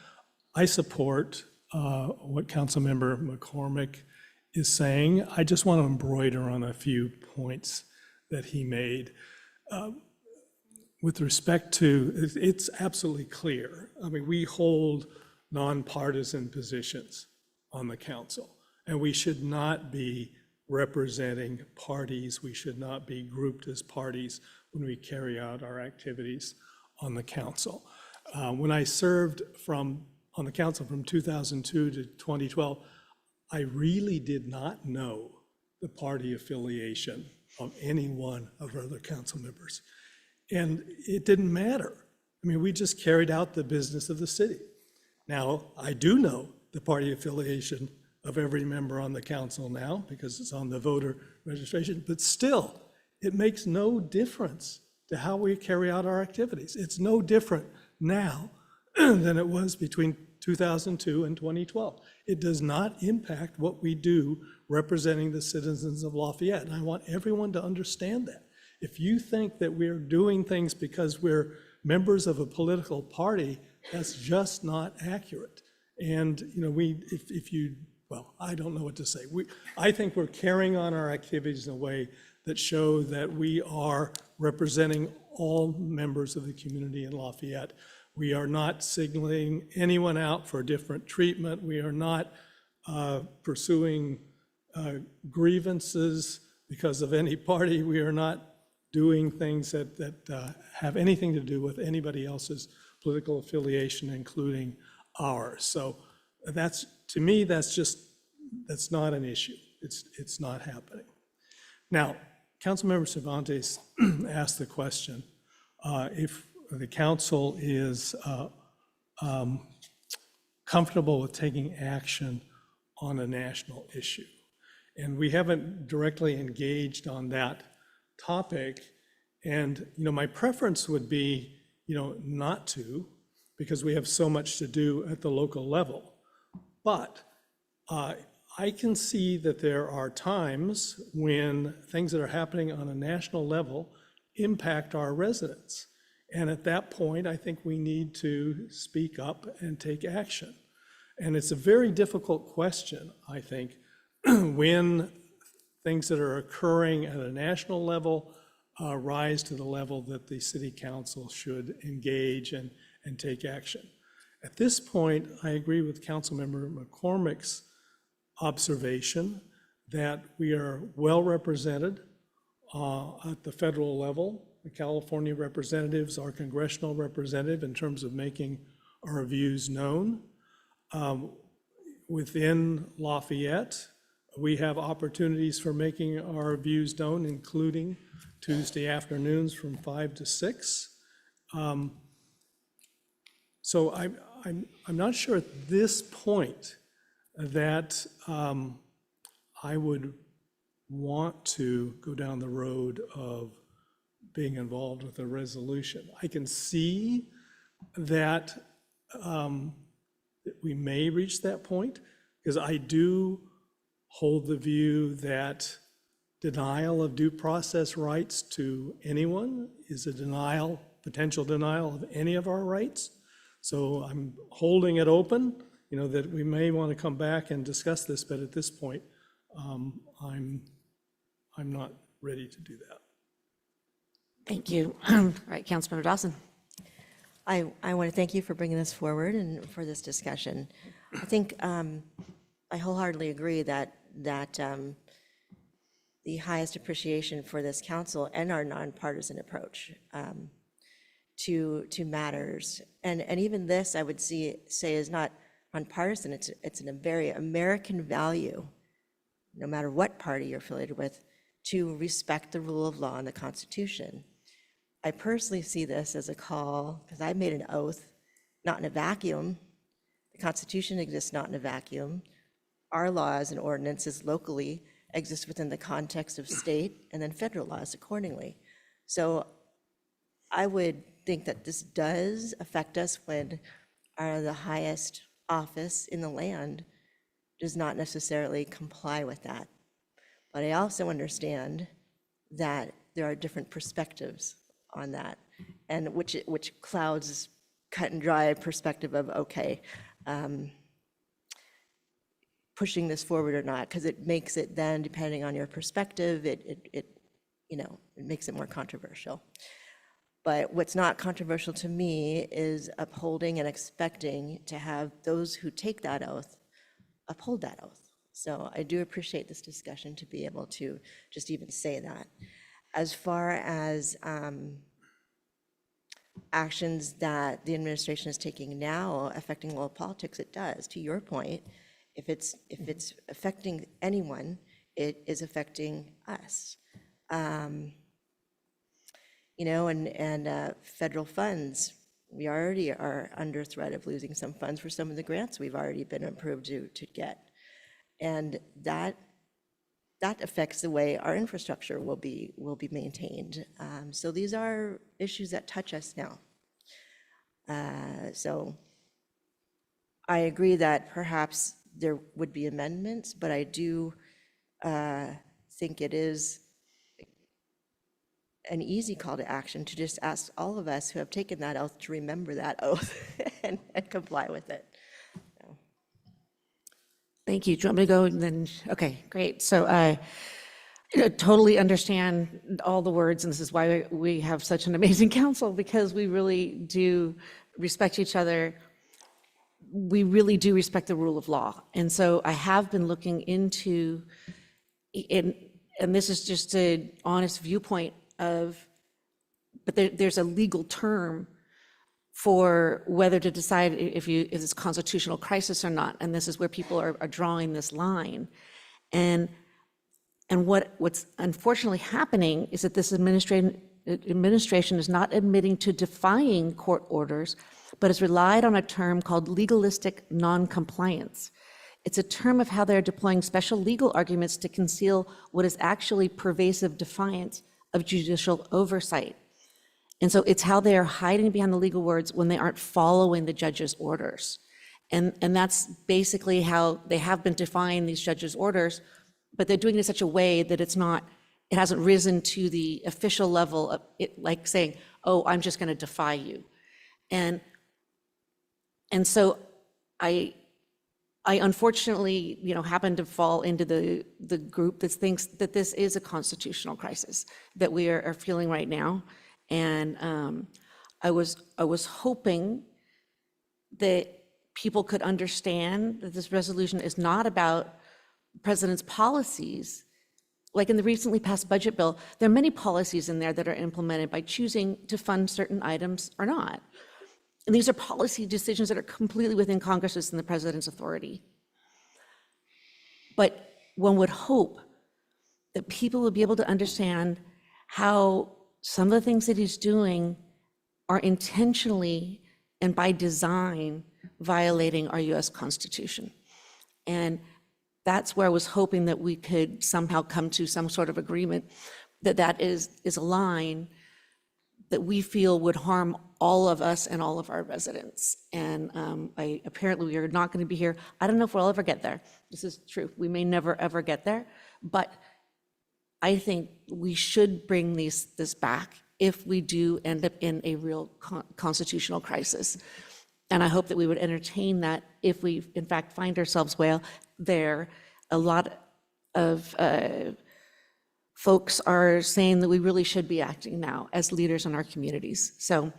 Speaker 2: I support what Councilmember McCormick is saying. I just want to embroider on a few points that he made. With respect to, it's absolutely clear. I mean, we hold nonpartisan positions on the council, and we should not be representing parties. We should not be grouped as parties when we carry out our activities on the council. When I served on the council from 2002 to 2012, I really did not know the party affiliation of any one of our other council members. And it didn't matter. I mean, we just carried out the business of the city. Now, I do know the party affiliation of every member on the council now because it's on the voter registration, but still, it makes no difference to how we carry out our activities. It's no different now than it was between 2002 and 2012. It does not impact what we do representing the citizens of Lafayette, and I want everyone to understand that. If you think that we're doing things because we're members of a political party, that's just not accurate. And well, I don't know what to say. I think we're carrying on our activities in a way that show that we are representing all members of the community in Lafayette. We are not signaling anyone out for different treatment. We are not pursuing grievances because of any party. We are not doing things that have anything to do with anybody else's political affiliation, including ours. So to me, that's not an issue. It's not happening. Now, Councilmember Cervantes asked the question, if the council is comfortable with taking action on a national issue. And we haven't directly engaged on that topic. And, my preference would be, not to, because we have so much to do at the local level. But I can see that there are times when things that are happening on a national level impact our residents. And at that point, I think we need to speak up and take action. And it's a very difficult question, I think, when things that are occurring at a national level rise to the level that the city council should engage and take action. At this point, I agree with Councilmember McCormick's observation that we are well represented at the federal level. The California representatives are congressional representative in terms of making our views known. Within Lafayette, we have opportunities for making our views known, including Tuesday afternoons from 5 to 6. So I'm not sure at this point that I would want to go down the road of being involved with a resolution. I can see that that we may reach that point, because I do hold the view that denial of due process rights to anyone is a denial, potential denial of any of our rights. So I'm holding it open, that we may want to come back and discuss this, but at this point, I'm not ready to do that.
Speaker 1: Thank you. All right, Councilmember Dawson.
Speaker 19: I want to thank you for bringing this forward and for this discussion. I think I wholeheartedly agree that the highest appreciation for this council and our nonpartisan approach to matters, and even this, I would say is not nonpartisan. It's a very American value, no matter what party you're affiliated with, to respect the rule of law and the Constitution. I personally see this as a call, because I made an oath, not in a vacuum. The Constitution exists not in a vacuum. Our laws and ordinances locally exist within the context of state and then federal laws accordingly. So I would think that this does affect us when the highest office in the land does not necessarily comply with that. But I also understand that there are different perspectives on that, and which clouds cut and dry perspective of, okay, pushing this forward or not, because it makes it then, depending on your perspective, it makes it more controversial. But what's not controversial to me is upholding and expecting to have those who take that oath uphold that oath. So I do appreciate this discussion to be able to just even say that. As far as actions that the administration is taking now affecting world politics, it does. To your point, if it's affecting anyone, it is affecting us. And federal funds, we already are under threat of losing some funds for some of the grants we've already been approved to get. And that affects the way our infrastructure will be maintained. So these are issues that touch us now. So I agree that perhaps there would be amendments, but I do think it is an easy call to action to just ask all of us who have taken that oath to remember that oath and comply with it.
Speaker 1: Thank you. Do you want me to go and then? Okay, great. So I totally understand all the words, and this is why we have such an amazing council, because we really do respect each other. We really do respect the rule of law. And so I have been looking into, and this is just an honest viewpoint but there's a legal term for whether to decide if it's constitutional crisis or not. And this is where people are drawing this line. And what's unfortunately happening is that this administration is not admitting to defying court orders, but has relied on a term called legalistic noncompliance. It's a term of how they're deploying special legal arguments to conceal what is actually pervasive defiance of judicial oversight. And so it's how they are hiding behind the legal words when they aren't following the judge's orders. And that's basically how they have been defying these judges' orders, but they're doing it in such a way that it hasn't risen to the official level of it, like saying, oh, I'm just going to defy you. And so I unfortunately, happen to fall into the group that thinks that this is a constitutional crisis that we are feeling right now. And I was hoping that people could understand that this resolution is not about the president's policies. Like in the recently passed budget bill, there are many policies in there that are implemented by choosing to fund certain items or not. And these are policy decisions that are completely within Congress's and the president's authority. But one would hope that people would be able to understand how some of the things that he's doing are intentionally and by design violating our US Constitution. And that's where I was hoping that we could somehow come to some sort of agreement, that is a line that we feel would harm all of us and all of our residents. And apparently we are not going to be here. I don't know if we'll ever get there. This is true. We may never, ever get there. But I think we should bring this back if we do end up in a real constitutional crisis. And I hope that we would entertain that if we, in fact, find ourselves there. A lot of folks are saying that we really should be acting now as leaders in our communities. So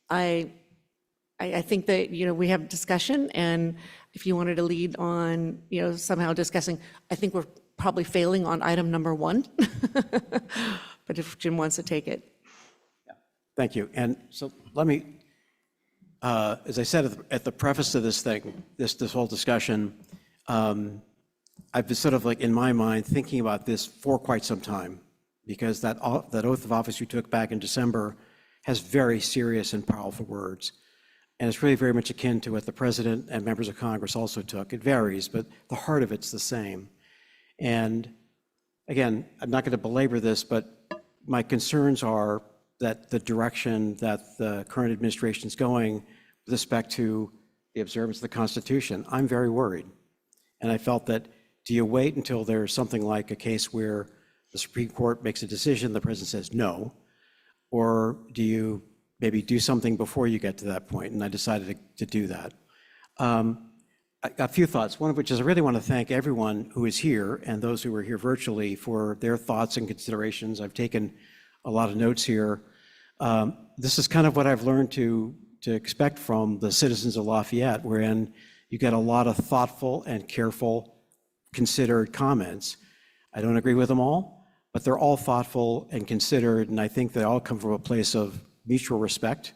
Speaker 1: I think that, we have discussion, and if you wanted to lead on, somehow discussing, I think we're probably failing on item number 1. But if Jim wants to take it.
Speaker 18: Thank you. And so let me, as I said at the preface of this thing, this whole discussion, I've been sort of like in my mind thinking about this for quite some time, because that oath of office you took back in December has very serious and powerful words. And it's really very much akin to what the president and members of Congress also took. It varies, but the heart of it's the same. And again, I'm not going to belabor this, but my concerns are that the direction that the current administration is going with respect to the observance of the Constitution, I'm very worried. And I felt that, do you wait until there's something like a case where the Supreme Court makes a decision, the president says no, or do you maybe do something before you get to that point? And I decided to do that. A few thoughts, one of which is I really want to thank everyone who is here and those who are here virtually for their thoughts and considerations. I've taken a lot of notes here. This is kind of what I've learned to expect from the citizens of Lafayette, wherein you get a lot of thoughtful and careful, considered comments. I don't agree with them all, but they're all thoughtful and considered, and I think they all come from a place of mutual respect.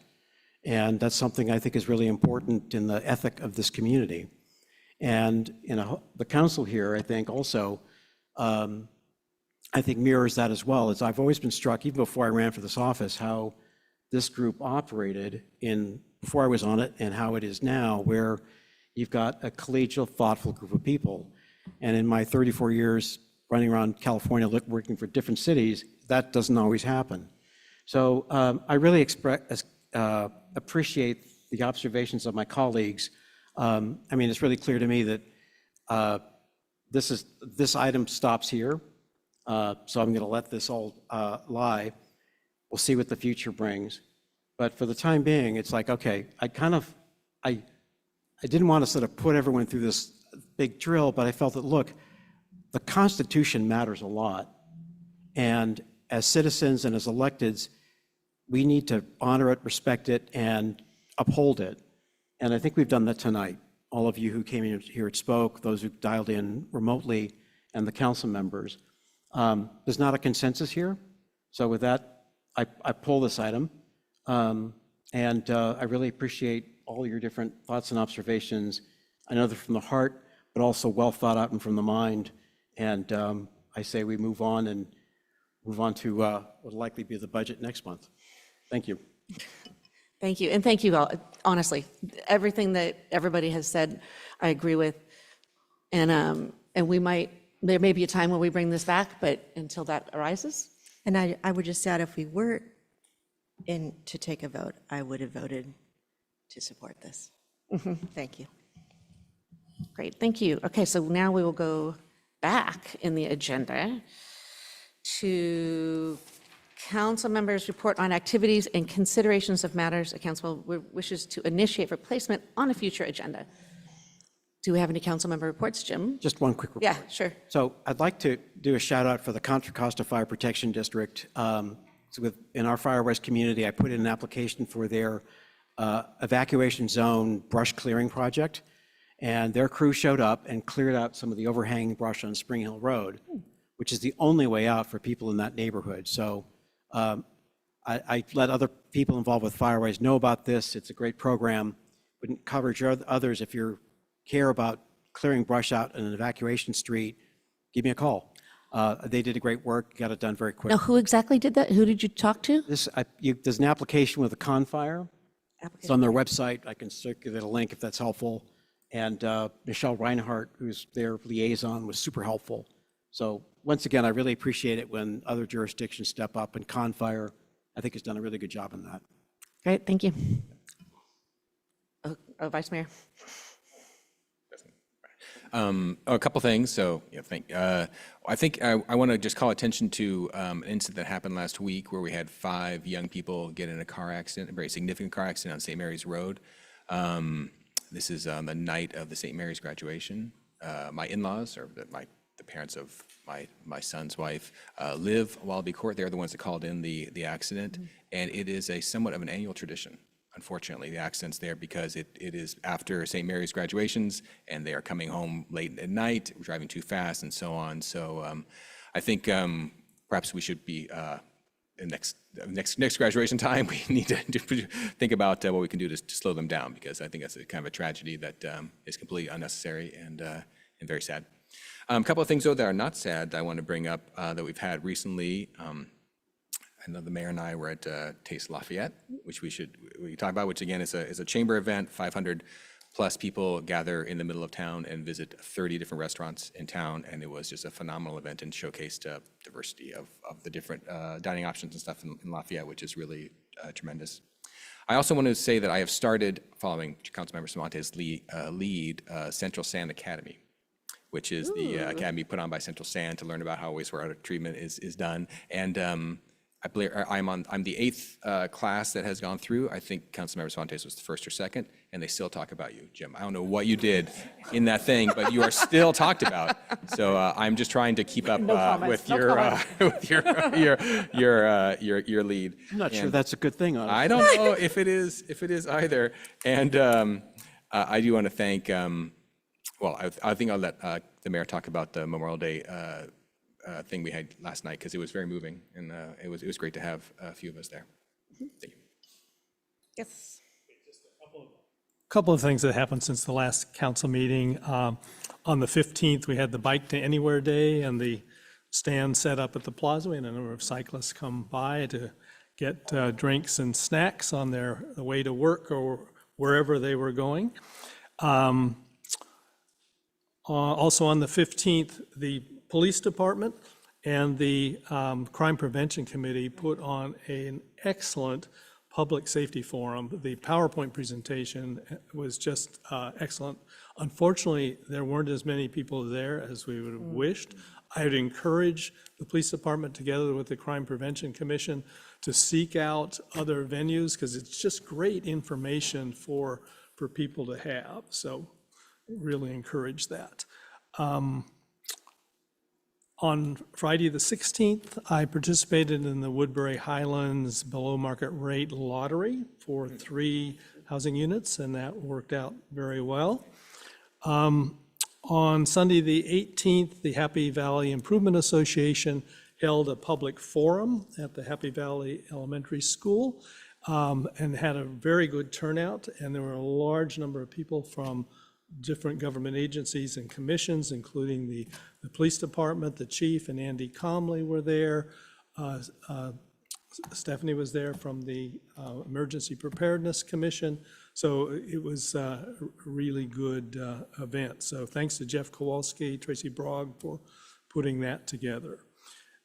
Speaker 18: And that's something I think is really important in the ethic of this community. And the council here, I think also, I think mirrors that as well. As I've always been struck, even before I ran for this office, how this group operated before I was on it and how it is now, where you've got a collegial, thoughtful group of people. And in my 34 years running around California, working for different cities, that doesn't always happen. So I really appreciate the observations of my colleagues. I mean, it's really clear to me that this item stops here. So I'm going to let this all lie. We'll see what the future brings. But for the time being, it's like, okay, I didn't want to sort of put everyone through this big drill, but I felt that, look, the Constitution matters a lot. And as citizens and as electeds, we need to honor it, respect it, and uphold it. And I think we've done that tonight. All of you who came in here and spoke, those who dialed in remotely, and the council members. There's not a consensus here. So with that, I pull this item. And I really appreciate all your different thoughts and observations. I know they're from the heart, but also well thought out and from the mind. And I say we move on to what will likely be the budget next month. Thank you.
Speaker 1: Thank you. And thank you all. Honestly, everything that everybody has said, I agree with. And there may be a time when we bring this back, but until that arises.
Speaker 19: And I would just add, if we were to take a vote, I would have voted to support this. Thank you.
Speaker 1: Great, thank you. Okay, so now we will go back in the agenda to council members' report on activities and considerations of matters a council wishes to initiate for placement on a future agenda. Do we have any council member reports, Jim?
Speaker 18: Just one quick report.
Speaker 1: Yeah, sure.
Speaker 18: So I'd like to do a shout out for the Contra Costa Fire Protection District. In our Fire West community, I put in an application for their evacuation zone brush clearing project. And their crew showed up and cleared out some of the overhanging brush on Spring Hill Road, which is the only way out for people in that neighborhood. So I let other people involved with Fireways know about this. It's a great program. Would encourage others, if you care about clearing brush out in an evacuation street, give me a call. They did a great work, got it done very quickly.
Speaker 1: Now, who exactly did that? Who did you talk to?
Speaker 18: There's an application with a Confire. It's on their website. I can circulate a link if that's helpful. And Michelle Reinhardt, who's their liaison, was super helpful. So once again, I really appreciate it when other jurisdictions step up, and Confire, I think, has done a really good job in that.
Speaker 1: Great, thank you. Vice Mayor.
Speaker 16: A couple things. So, I think I want to just call attention to an incident that happened last week where we had 5 young people get in a car accident, a very significant car accident on St. Mary's Road. This is on the night of the St. Mary's graduation. My in-laws, or the parents of my son's wife, live Wallaby Court. They're the ones that called in the accident, and it is a somewhat of an annual tradition. Unfortunately, the accident's there because it is after St. Mary's graduations, and they are coming home late at night, driving too fast, and so on. So I think perhaps we should be, next graduation time, we need to think about what we can do to slow them down, because I think that's a kind of a tragedy that is completely unnecessary and very sad. A couple of things, though, that are not sad that I want to bring up that we've had recently. I know the mayor and I were at Taste Lafayette, which we talk about, which again is a chamber event. 500 plus people gather in the middle of town and visit 30 different restaurants in town, and it was just a phenomenal event and showcased diversity of the different dining options and stuff in Lafayette, which is really tremendous. I also want to say that I have started, following Councilmember Cervantes' lead, Central Sand Academy, which is the academy put on by Central Sand to learn about how wastewater treatment is done. And I believe I'm the 8th class that has gone through. I think Councilmember Cervantes was the 1st or 2nd, and they still talk about you, Jim. I don't know what you did in that thing, but you are still talked about. So I'm just trying to keep up with your lead.
Speaker 18: I'm not sure that's a good thing, honestly.
Speaker 16: I don't know if it is either. And I do want to thank. I think I'll let the mayor talk about the Memorial Day thing we had last night, because it was very moving, and it was great to have a few of us there. Thank you.
Speaker 1: Yes.
Speaker 2: A couple of things that happened since the last council meeting. On the 15th, we had the Bike to Anywhere Day, and the stand set up at the plaza. We had a number of cyclists come by to get drinks and snacks on their way to work or wherever they were going. Also on the 15th, the police department and the Crime Prevention Committee put on an excellent public safety forum. The PowerPoint presentation was just excellent. Unfortunately, there weren't as many people there as we would have wished. I would encourage the police department, together with the Crime Prevention Commission, to seek out other venues, because it's just great information for people to have. So really encourage that. On Friday the 16th, I participated in the Woodbury Highlands below market rate lottery for 3 housing units, and that worked out very well. On Sunday the 18th, the Happy Valley Improvement Association held a public forum at the Happy Valley Elementary School and had a very good turnout, and there were a large number of people from different government agencies and commissions, including the police department, the chief, and Andy Comley were there. Stephanie was there from the Emergency Preparedness Commission. So it was a really good event. So thanks to Jeff Kowalski, Tracy Brogg for putting that together.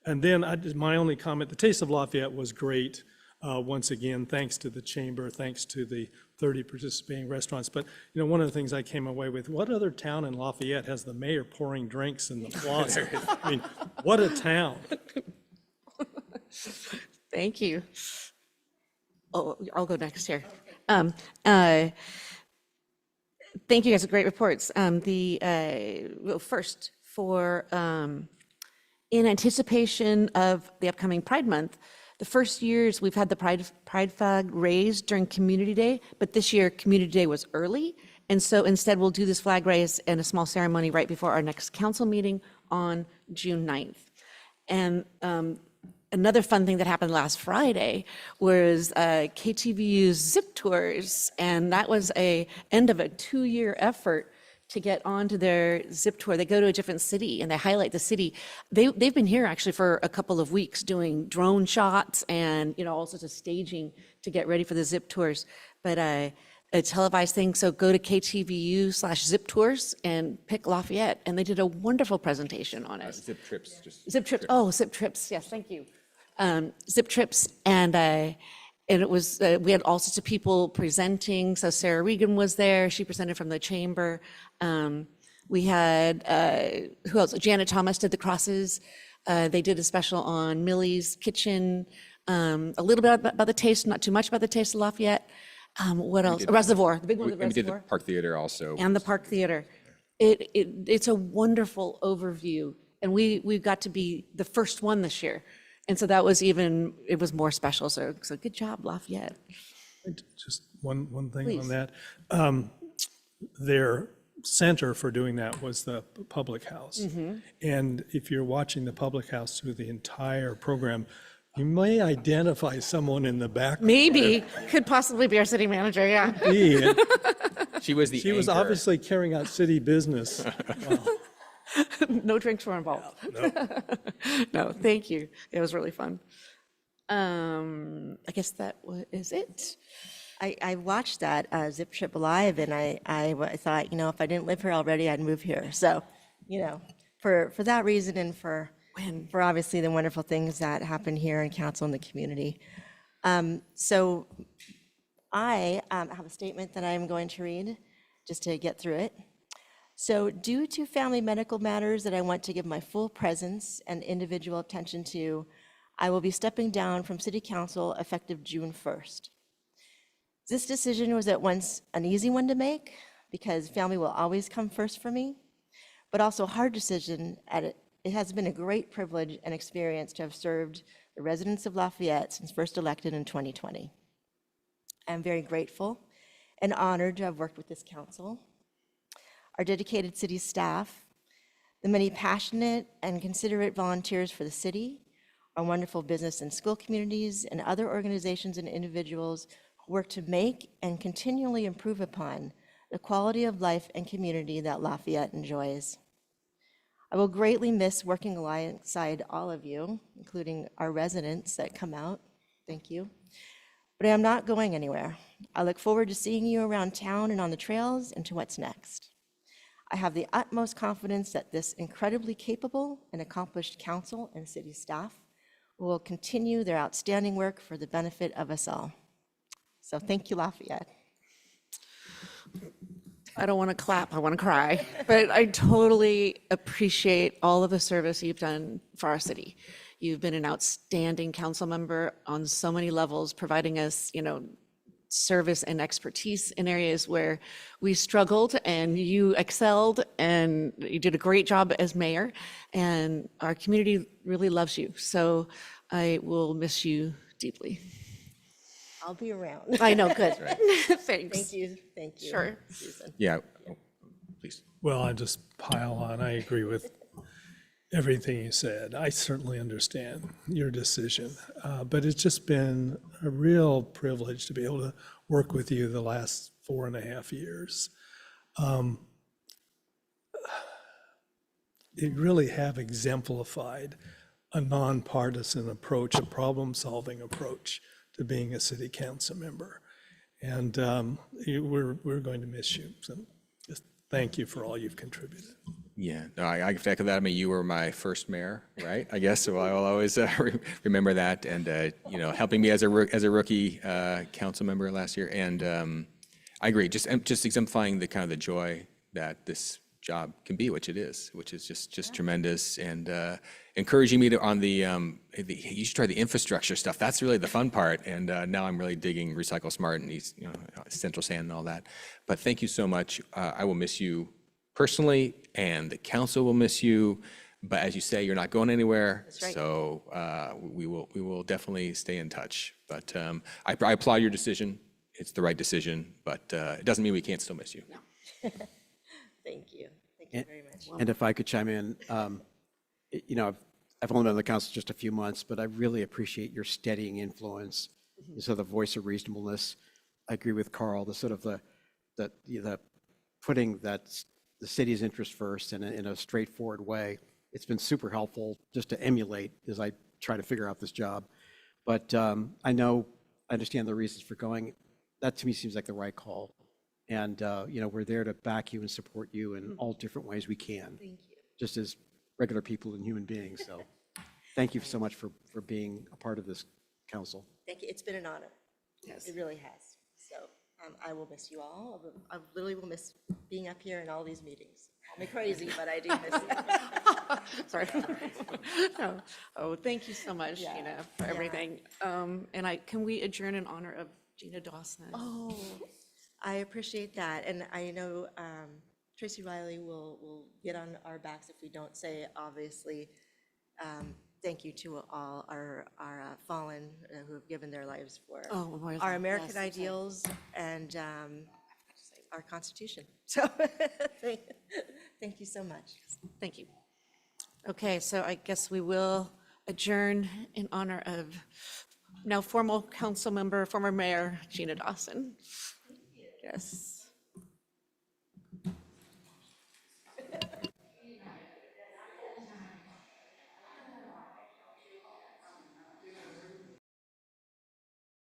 Speaker 2: And then my only comment, the Taste of Lafayette was great. Once again, thanks to the chamber, thanks to the 30 participating restaurants. But one of the things I came away with, what other town in Lafayette has the mayor pouring drinks in the plaza? I mean, what a town.
Speaker 1: Thank you. Oh, I'll go next here. Thank you guys, great reports. First, in anticipation of the upcoming Pride Month, the first years we've had the Pride flag raised during Community Day, but this year Community Day was early. And so instead we'll do this flag raise and a small ceremony right before our next council meeting on June 9th. And another fun thing that happened last Friday was KTVU's Zip Tours, and that was a end of a 2-year effort to get onto their Zip Tour. They go to a different city and they highlight the city. They've been here actually for a couple of weeks doing drone shots and all sorts of staging to get ready for the Zip Tours. But a televised thing. So go to KTVU/Zip Tours and pick Lafayette. And they did a wonderful presentation on it.
Speaker 16: Zip trips, just.
Speaker 1: Zip Trips. Oh, Zip Trips. Yes, thank you. Zip Trips. And it was, we had all sorts of people presenting. So Sarah Regan was there. She presented from the chamber. We had, who else? Janet Thomas did the crosses. They did a special on Millie's Kitchen. A little bit about the taste, not too much about the taste of Lafayette. What else? Reservoir, the big one, the
Speaker 16: We did the
Speaker 1: Reservoir.
Speaker 16: Park Theater also.
Speaker 1: And the Park Theater. It's a wonderful overview. And we got to be the first one this year. And so that was it was more special. So good job, Lafayette.
Speaker 2: Just one thing
Speaker 1: Please.
Speaker 2: on that. Their center for doing that was the public house. And if you're watching the public house through the entire program, you may identify someone in the back.
Speaker 1: Maybe, could possibly be our city manager, yeah.
Speaker 16: She was the
Speaker 2: She was
Speaker 16: anchor.
Speaker 2: obviously carrying out city business.
Speaker 1: No drinks were involved. No, thank you. It was really fun. I guess that is it.
Speaker 19: I watched that Zip Trip live, and I thought, if I didn't live here already, I'd move here. So, for that reason, and for obviously the wonderful things that happen here in council and the community. So I have a statement that I'm going to read just to get through it. So due to family medical matters that I want to give my full presence and individual attention to, I will be stepping down from City Council effective June 1st. This decision was at once an easy one to make because family will always come first for me, but also a hard decision. It has been a great privilege and experience to have served the residents of Lafayette since first elected in 2020. I'm very grateful and honored to have worked with this council, our dedicated city staff, the many passionate and considerate volunteers for the city, our wonderful business and school communities, and other organizations and individuals who work to make and continually improve upon the quality of life and community that Lafayette enjoys. I will greatly miss working alongside all of you, including our residents that come out. Thank you. But I am not going anywhere. I look forward to seeing you around town and on the trails and to what's next. I have the utmost confidence that this incredibly capable and accomplished council and city staff will continue their outstanding work for the benefit of us all. So thank you, Lafayette.
Speaker 1: I don't want to clap, I want to cry, but I totally appreciate all of the service you've done for our city. You've been an outstanding council member on so many levels, providing us, service and expertise in areas where we struggled, and you excelled, and you did a great job as mayor, and our community really loves you. So I will miss you deeply.
Speaker 19: I'll be around.
Speaker 1: I know, good. Thanks.
Speaker 19: Thank you. Thank you.
Speaker 1: Sure.
Speaker 19: Susan.
Speaker 16: Yeah, please.
Speaker 2: Well, I just pile on. I agree with everything you said. I certainly understand your decision, but it's just been a real privilege to be able to work with you the last 4.5 years. You really have exemplified a nonpartisan approach, a problem-solving approach to being a city council member. And we're going to miss you. So just thank you for all you've contributed.
Speaker 16: Yeah, no, I can echo that. I mean, you were my first mayor, right? I guess, so I will always remember that, and, helping me as a rookie council member last year. And I agree, just exemplifying the kind of the joy that this job can be, which it is, which is just tremendous, and encouraging me to on you should try the infrastructure stuff. That's really the fun part. And now I'm really digging Recycle Smart and Central Sand and all that. But thank you so much. I will miss you personally, and the council will miss you. But as you say, you're not going anywhere.
Speaker 19: That's right.
Speaker 16: So we will definitely stay in touch. But I applaud your decision. It's the right decision, but it doesn't mean we can't still miss you.
Speaker 19: Thank you. Thank you very much.
Speaker 18: And if I could chime in, I've only been on the council just a few months, but I really appreciate your steadying influence, sort of the voice of reasonableness. I agree with Carl, the putting the city's interest first in a straightforward way. It's been super helpful just to emulate as I try to figure out this job. But I understand the reasons for going. that to me seems like the right call. And, we're there to back you and support you in all different ways we can.
Speaker 19: Thank you.
Speaker 18: Just as regular people and human beings. So thank you so much for being a part of this council.
Speaker 19: Thank you. It's been an honor.
Speaker 1: Yes.
Speaker 19: It really has. So I will miss you all. I literally will miss being up here in all these meetings. Call me crazy, but I do miss you.
Speaker 1: Sorry. No. Oh, thank you so much, Gina, for everything. And can we adjourn in honor of Gina Dawson?
Speaker 19: Oh, I appreciate that. And I know Tracy Riley will get on our backs if we don't say, obviously, thank you to all our fallen who have given their lives for
Speaker 1: Memorial
Speaker 19: our
Speaker 1: Day.
Speaker 19: American
Speaker 1: Yes, that's right.
Speaker 19: ideals and our Constitution. So thank you so much.
Speaker 1: Thank you. Okay, so I guess we will adjourn in honor of now former council member, former mayor Gina Dawson. Yes.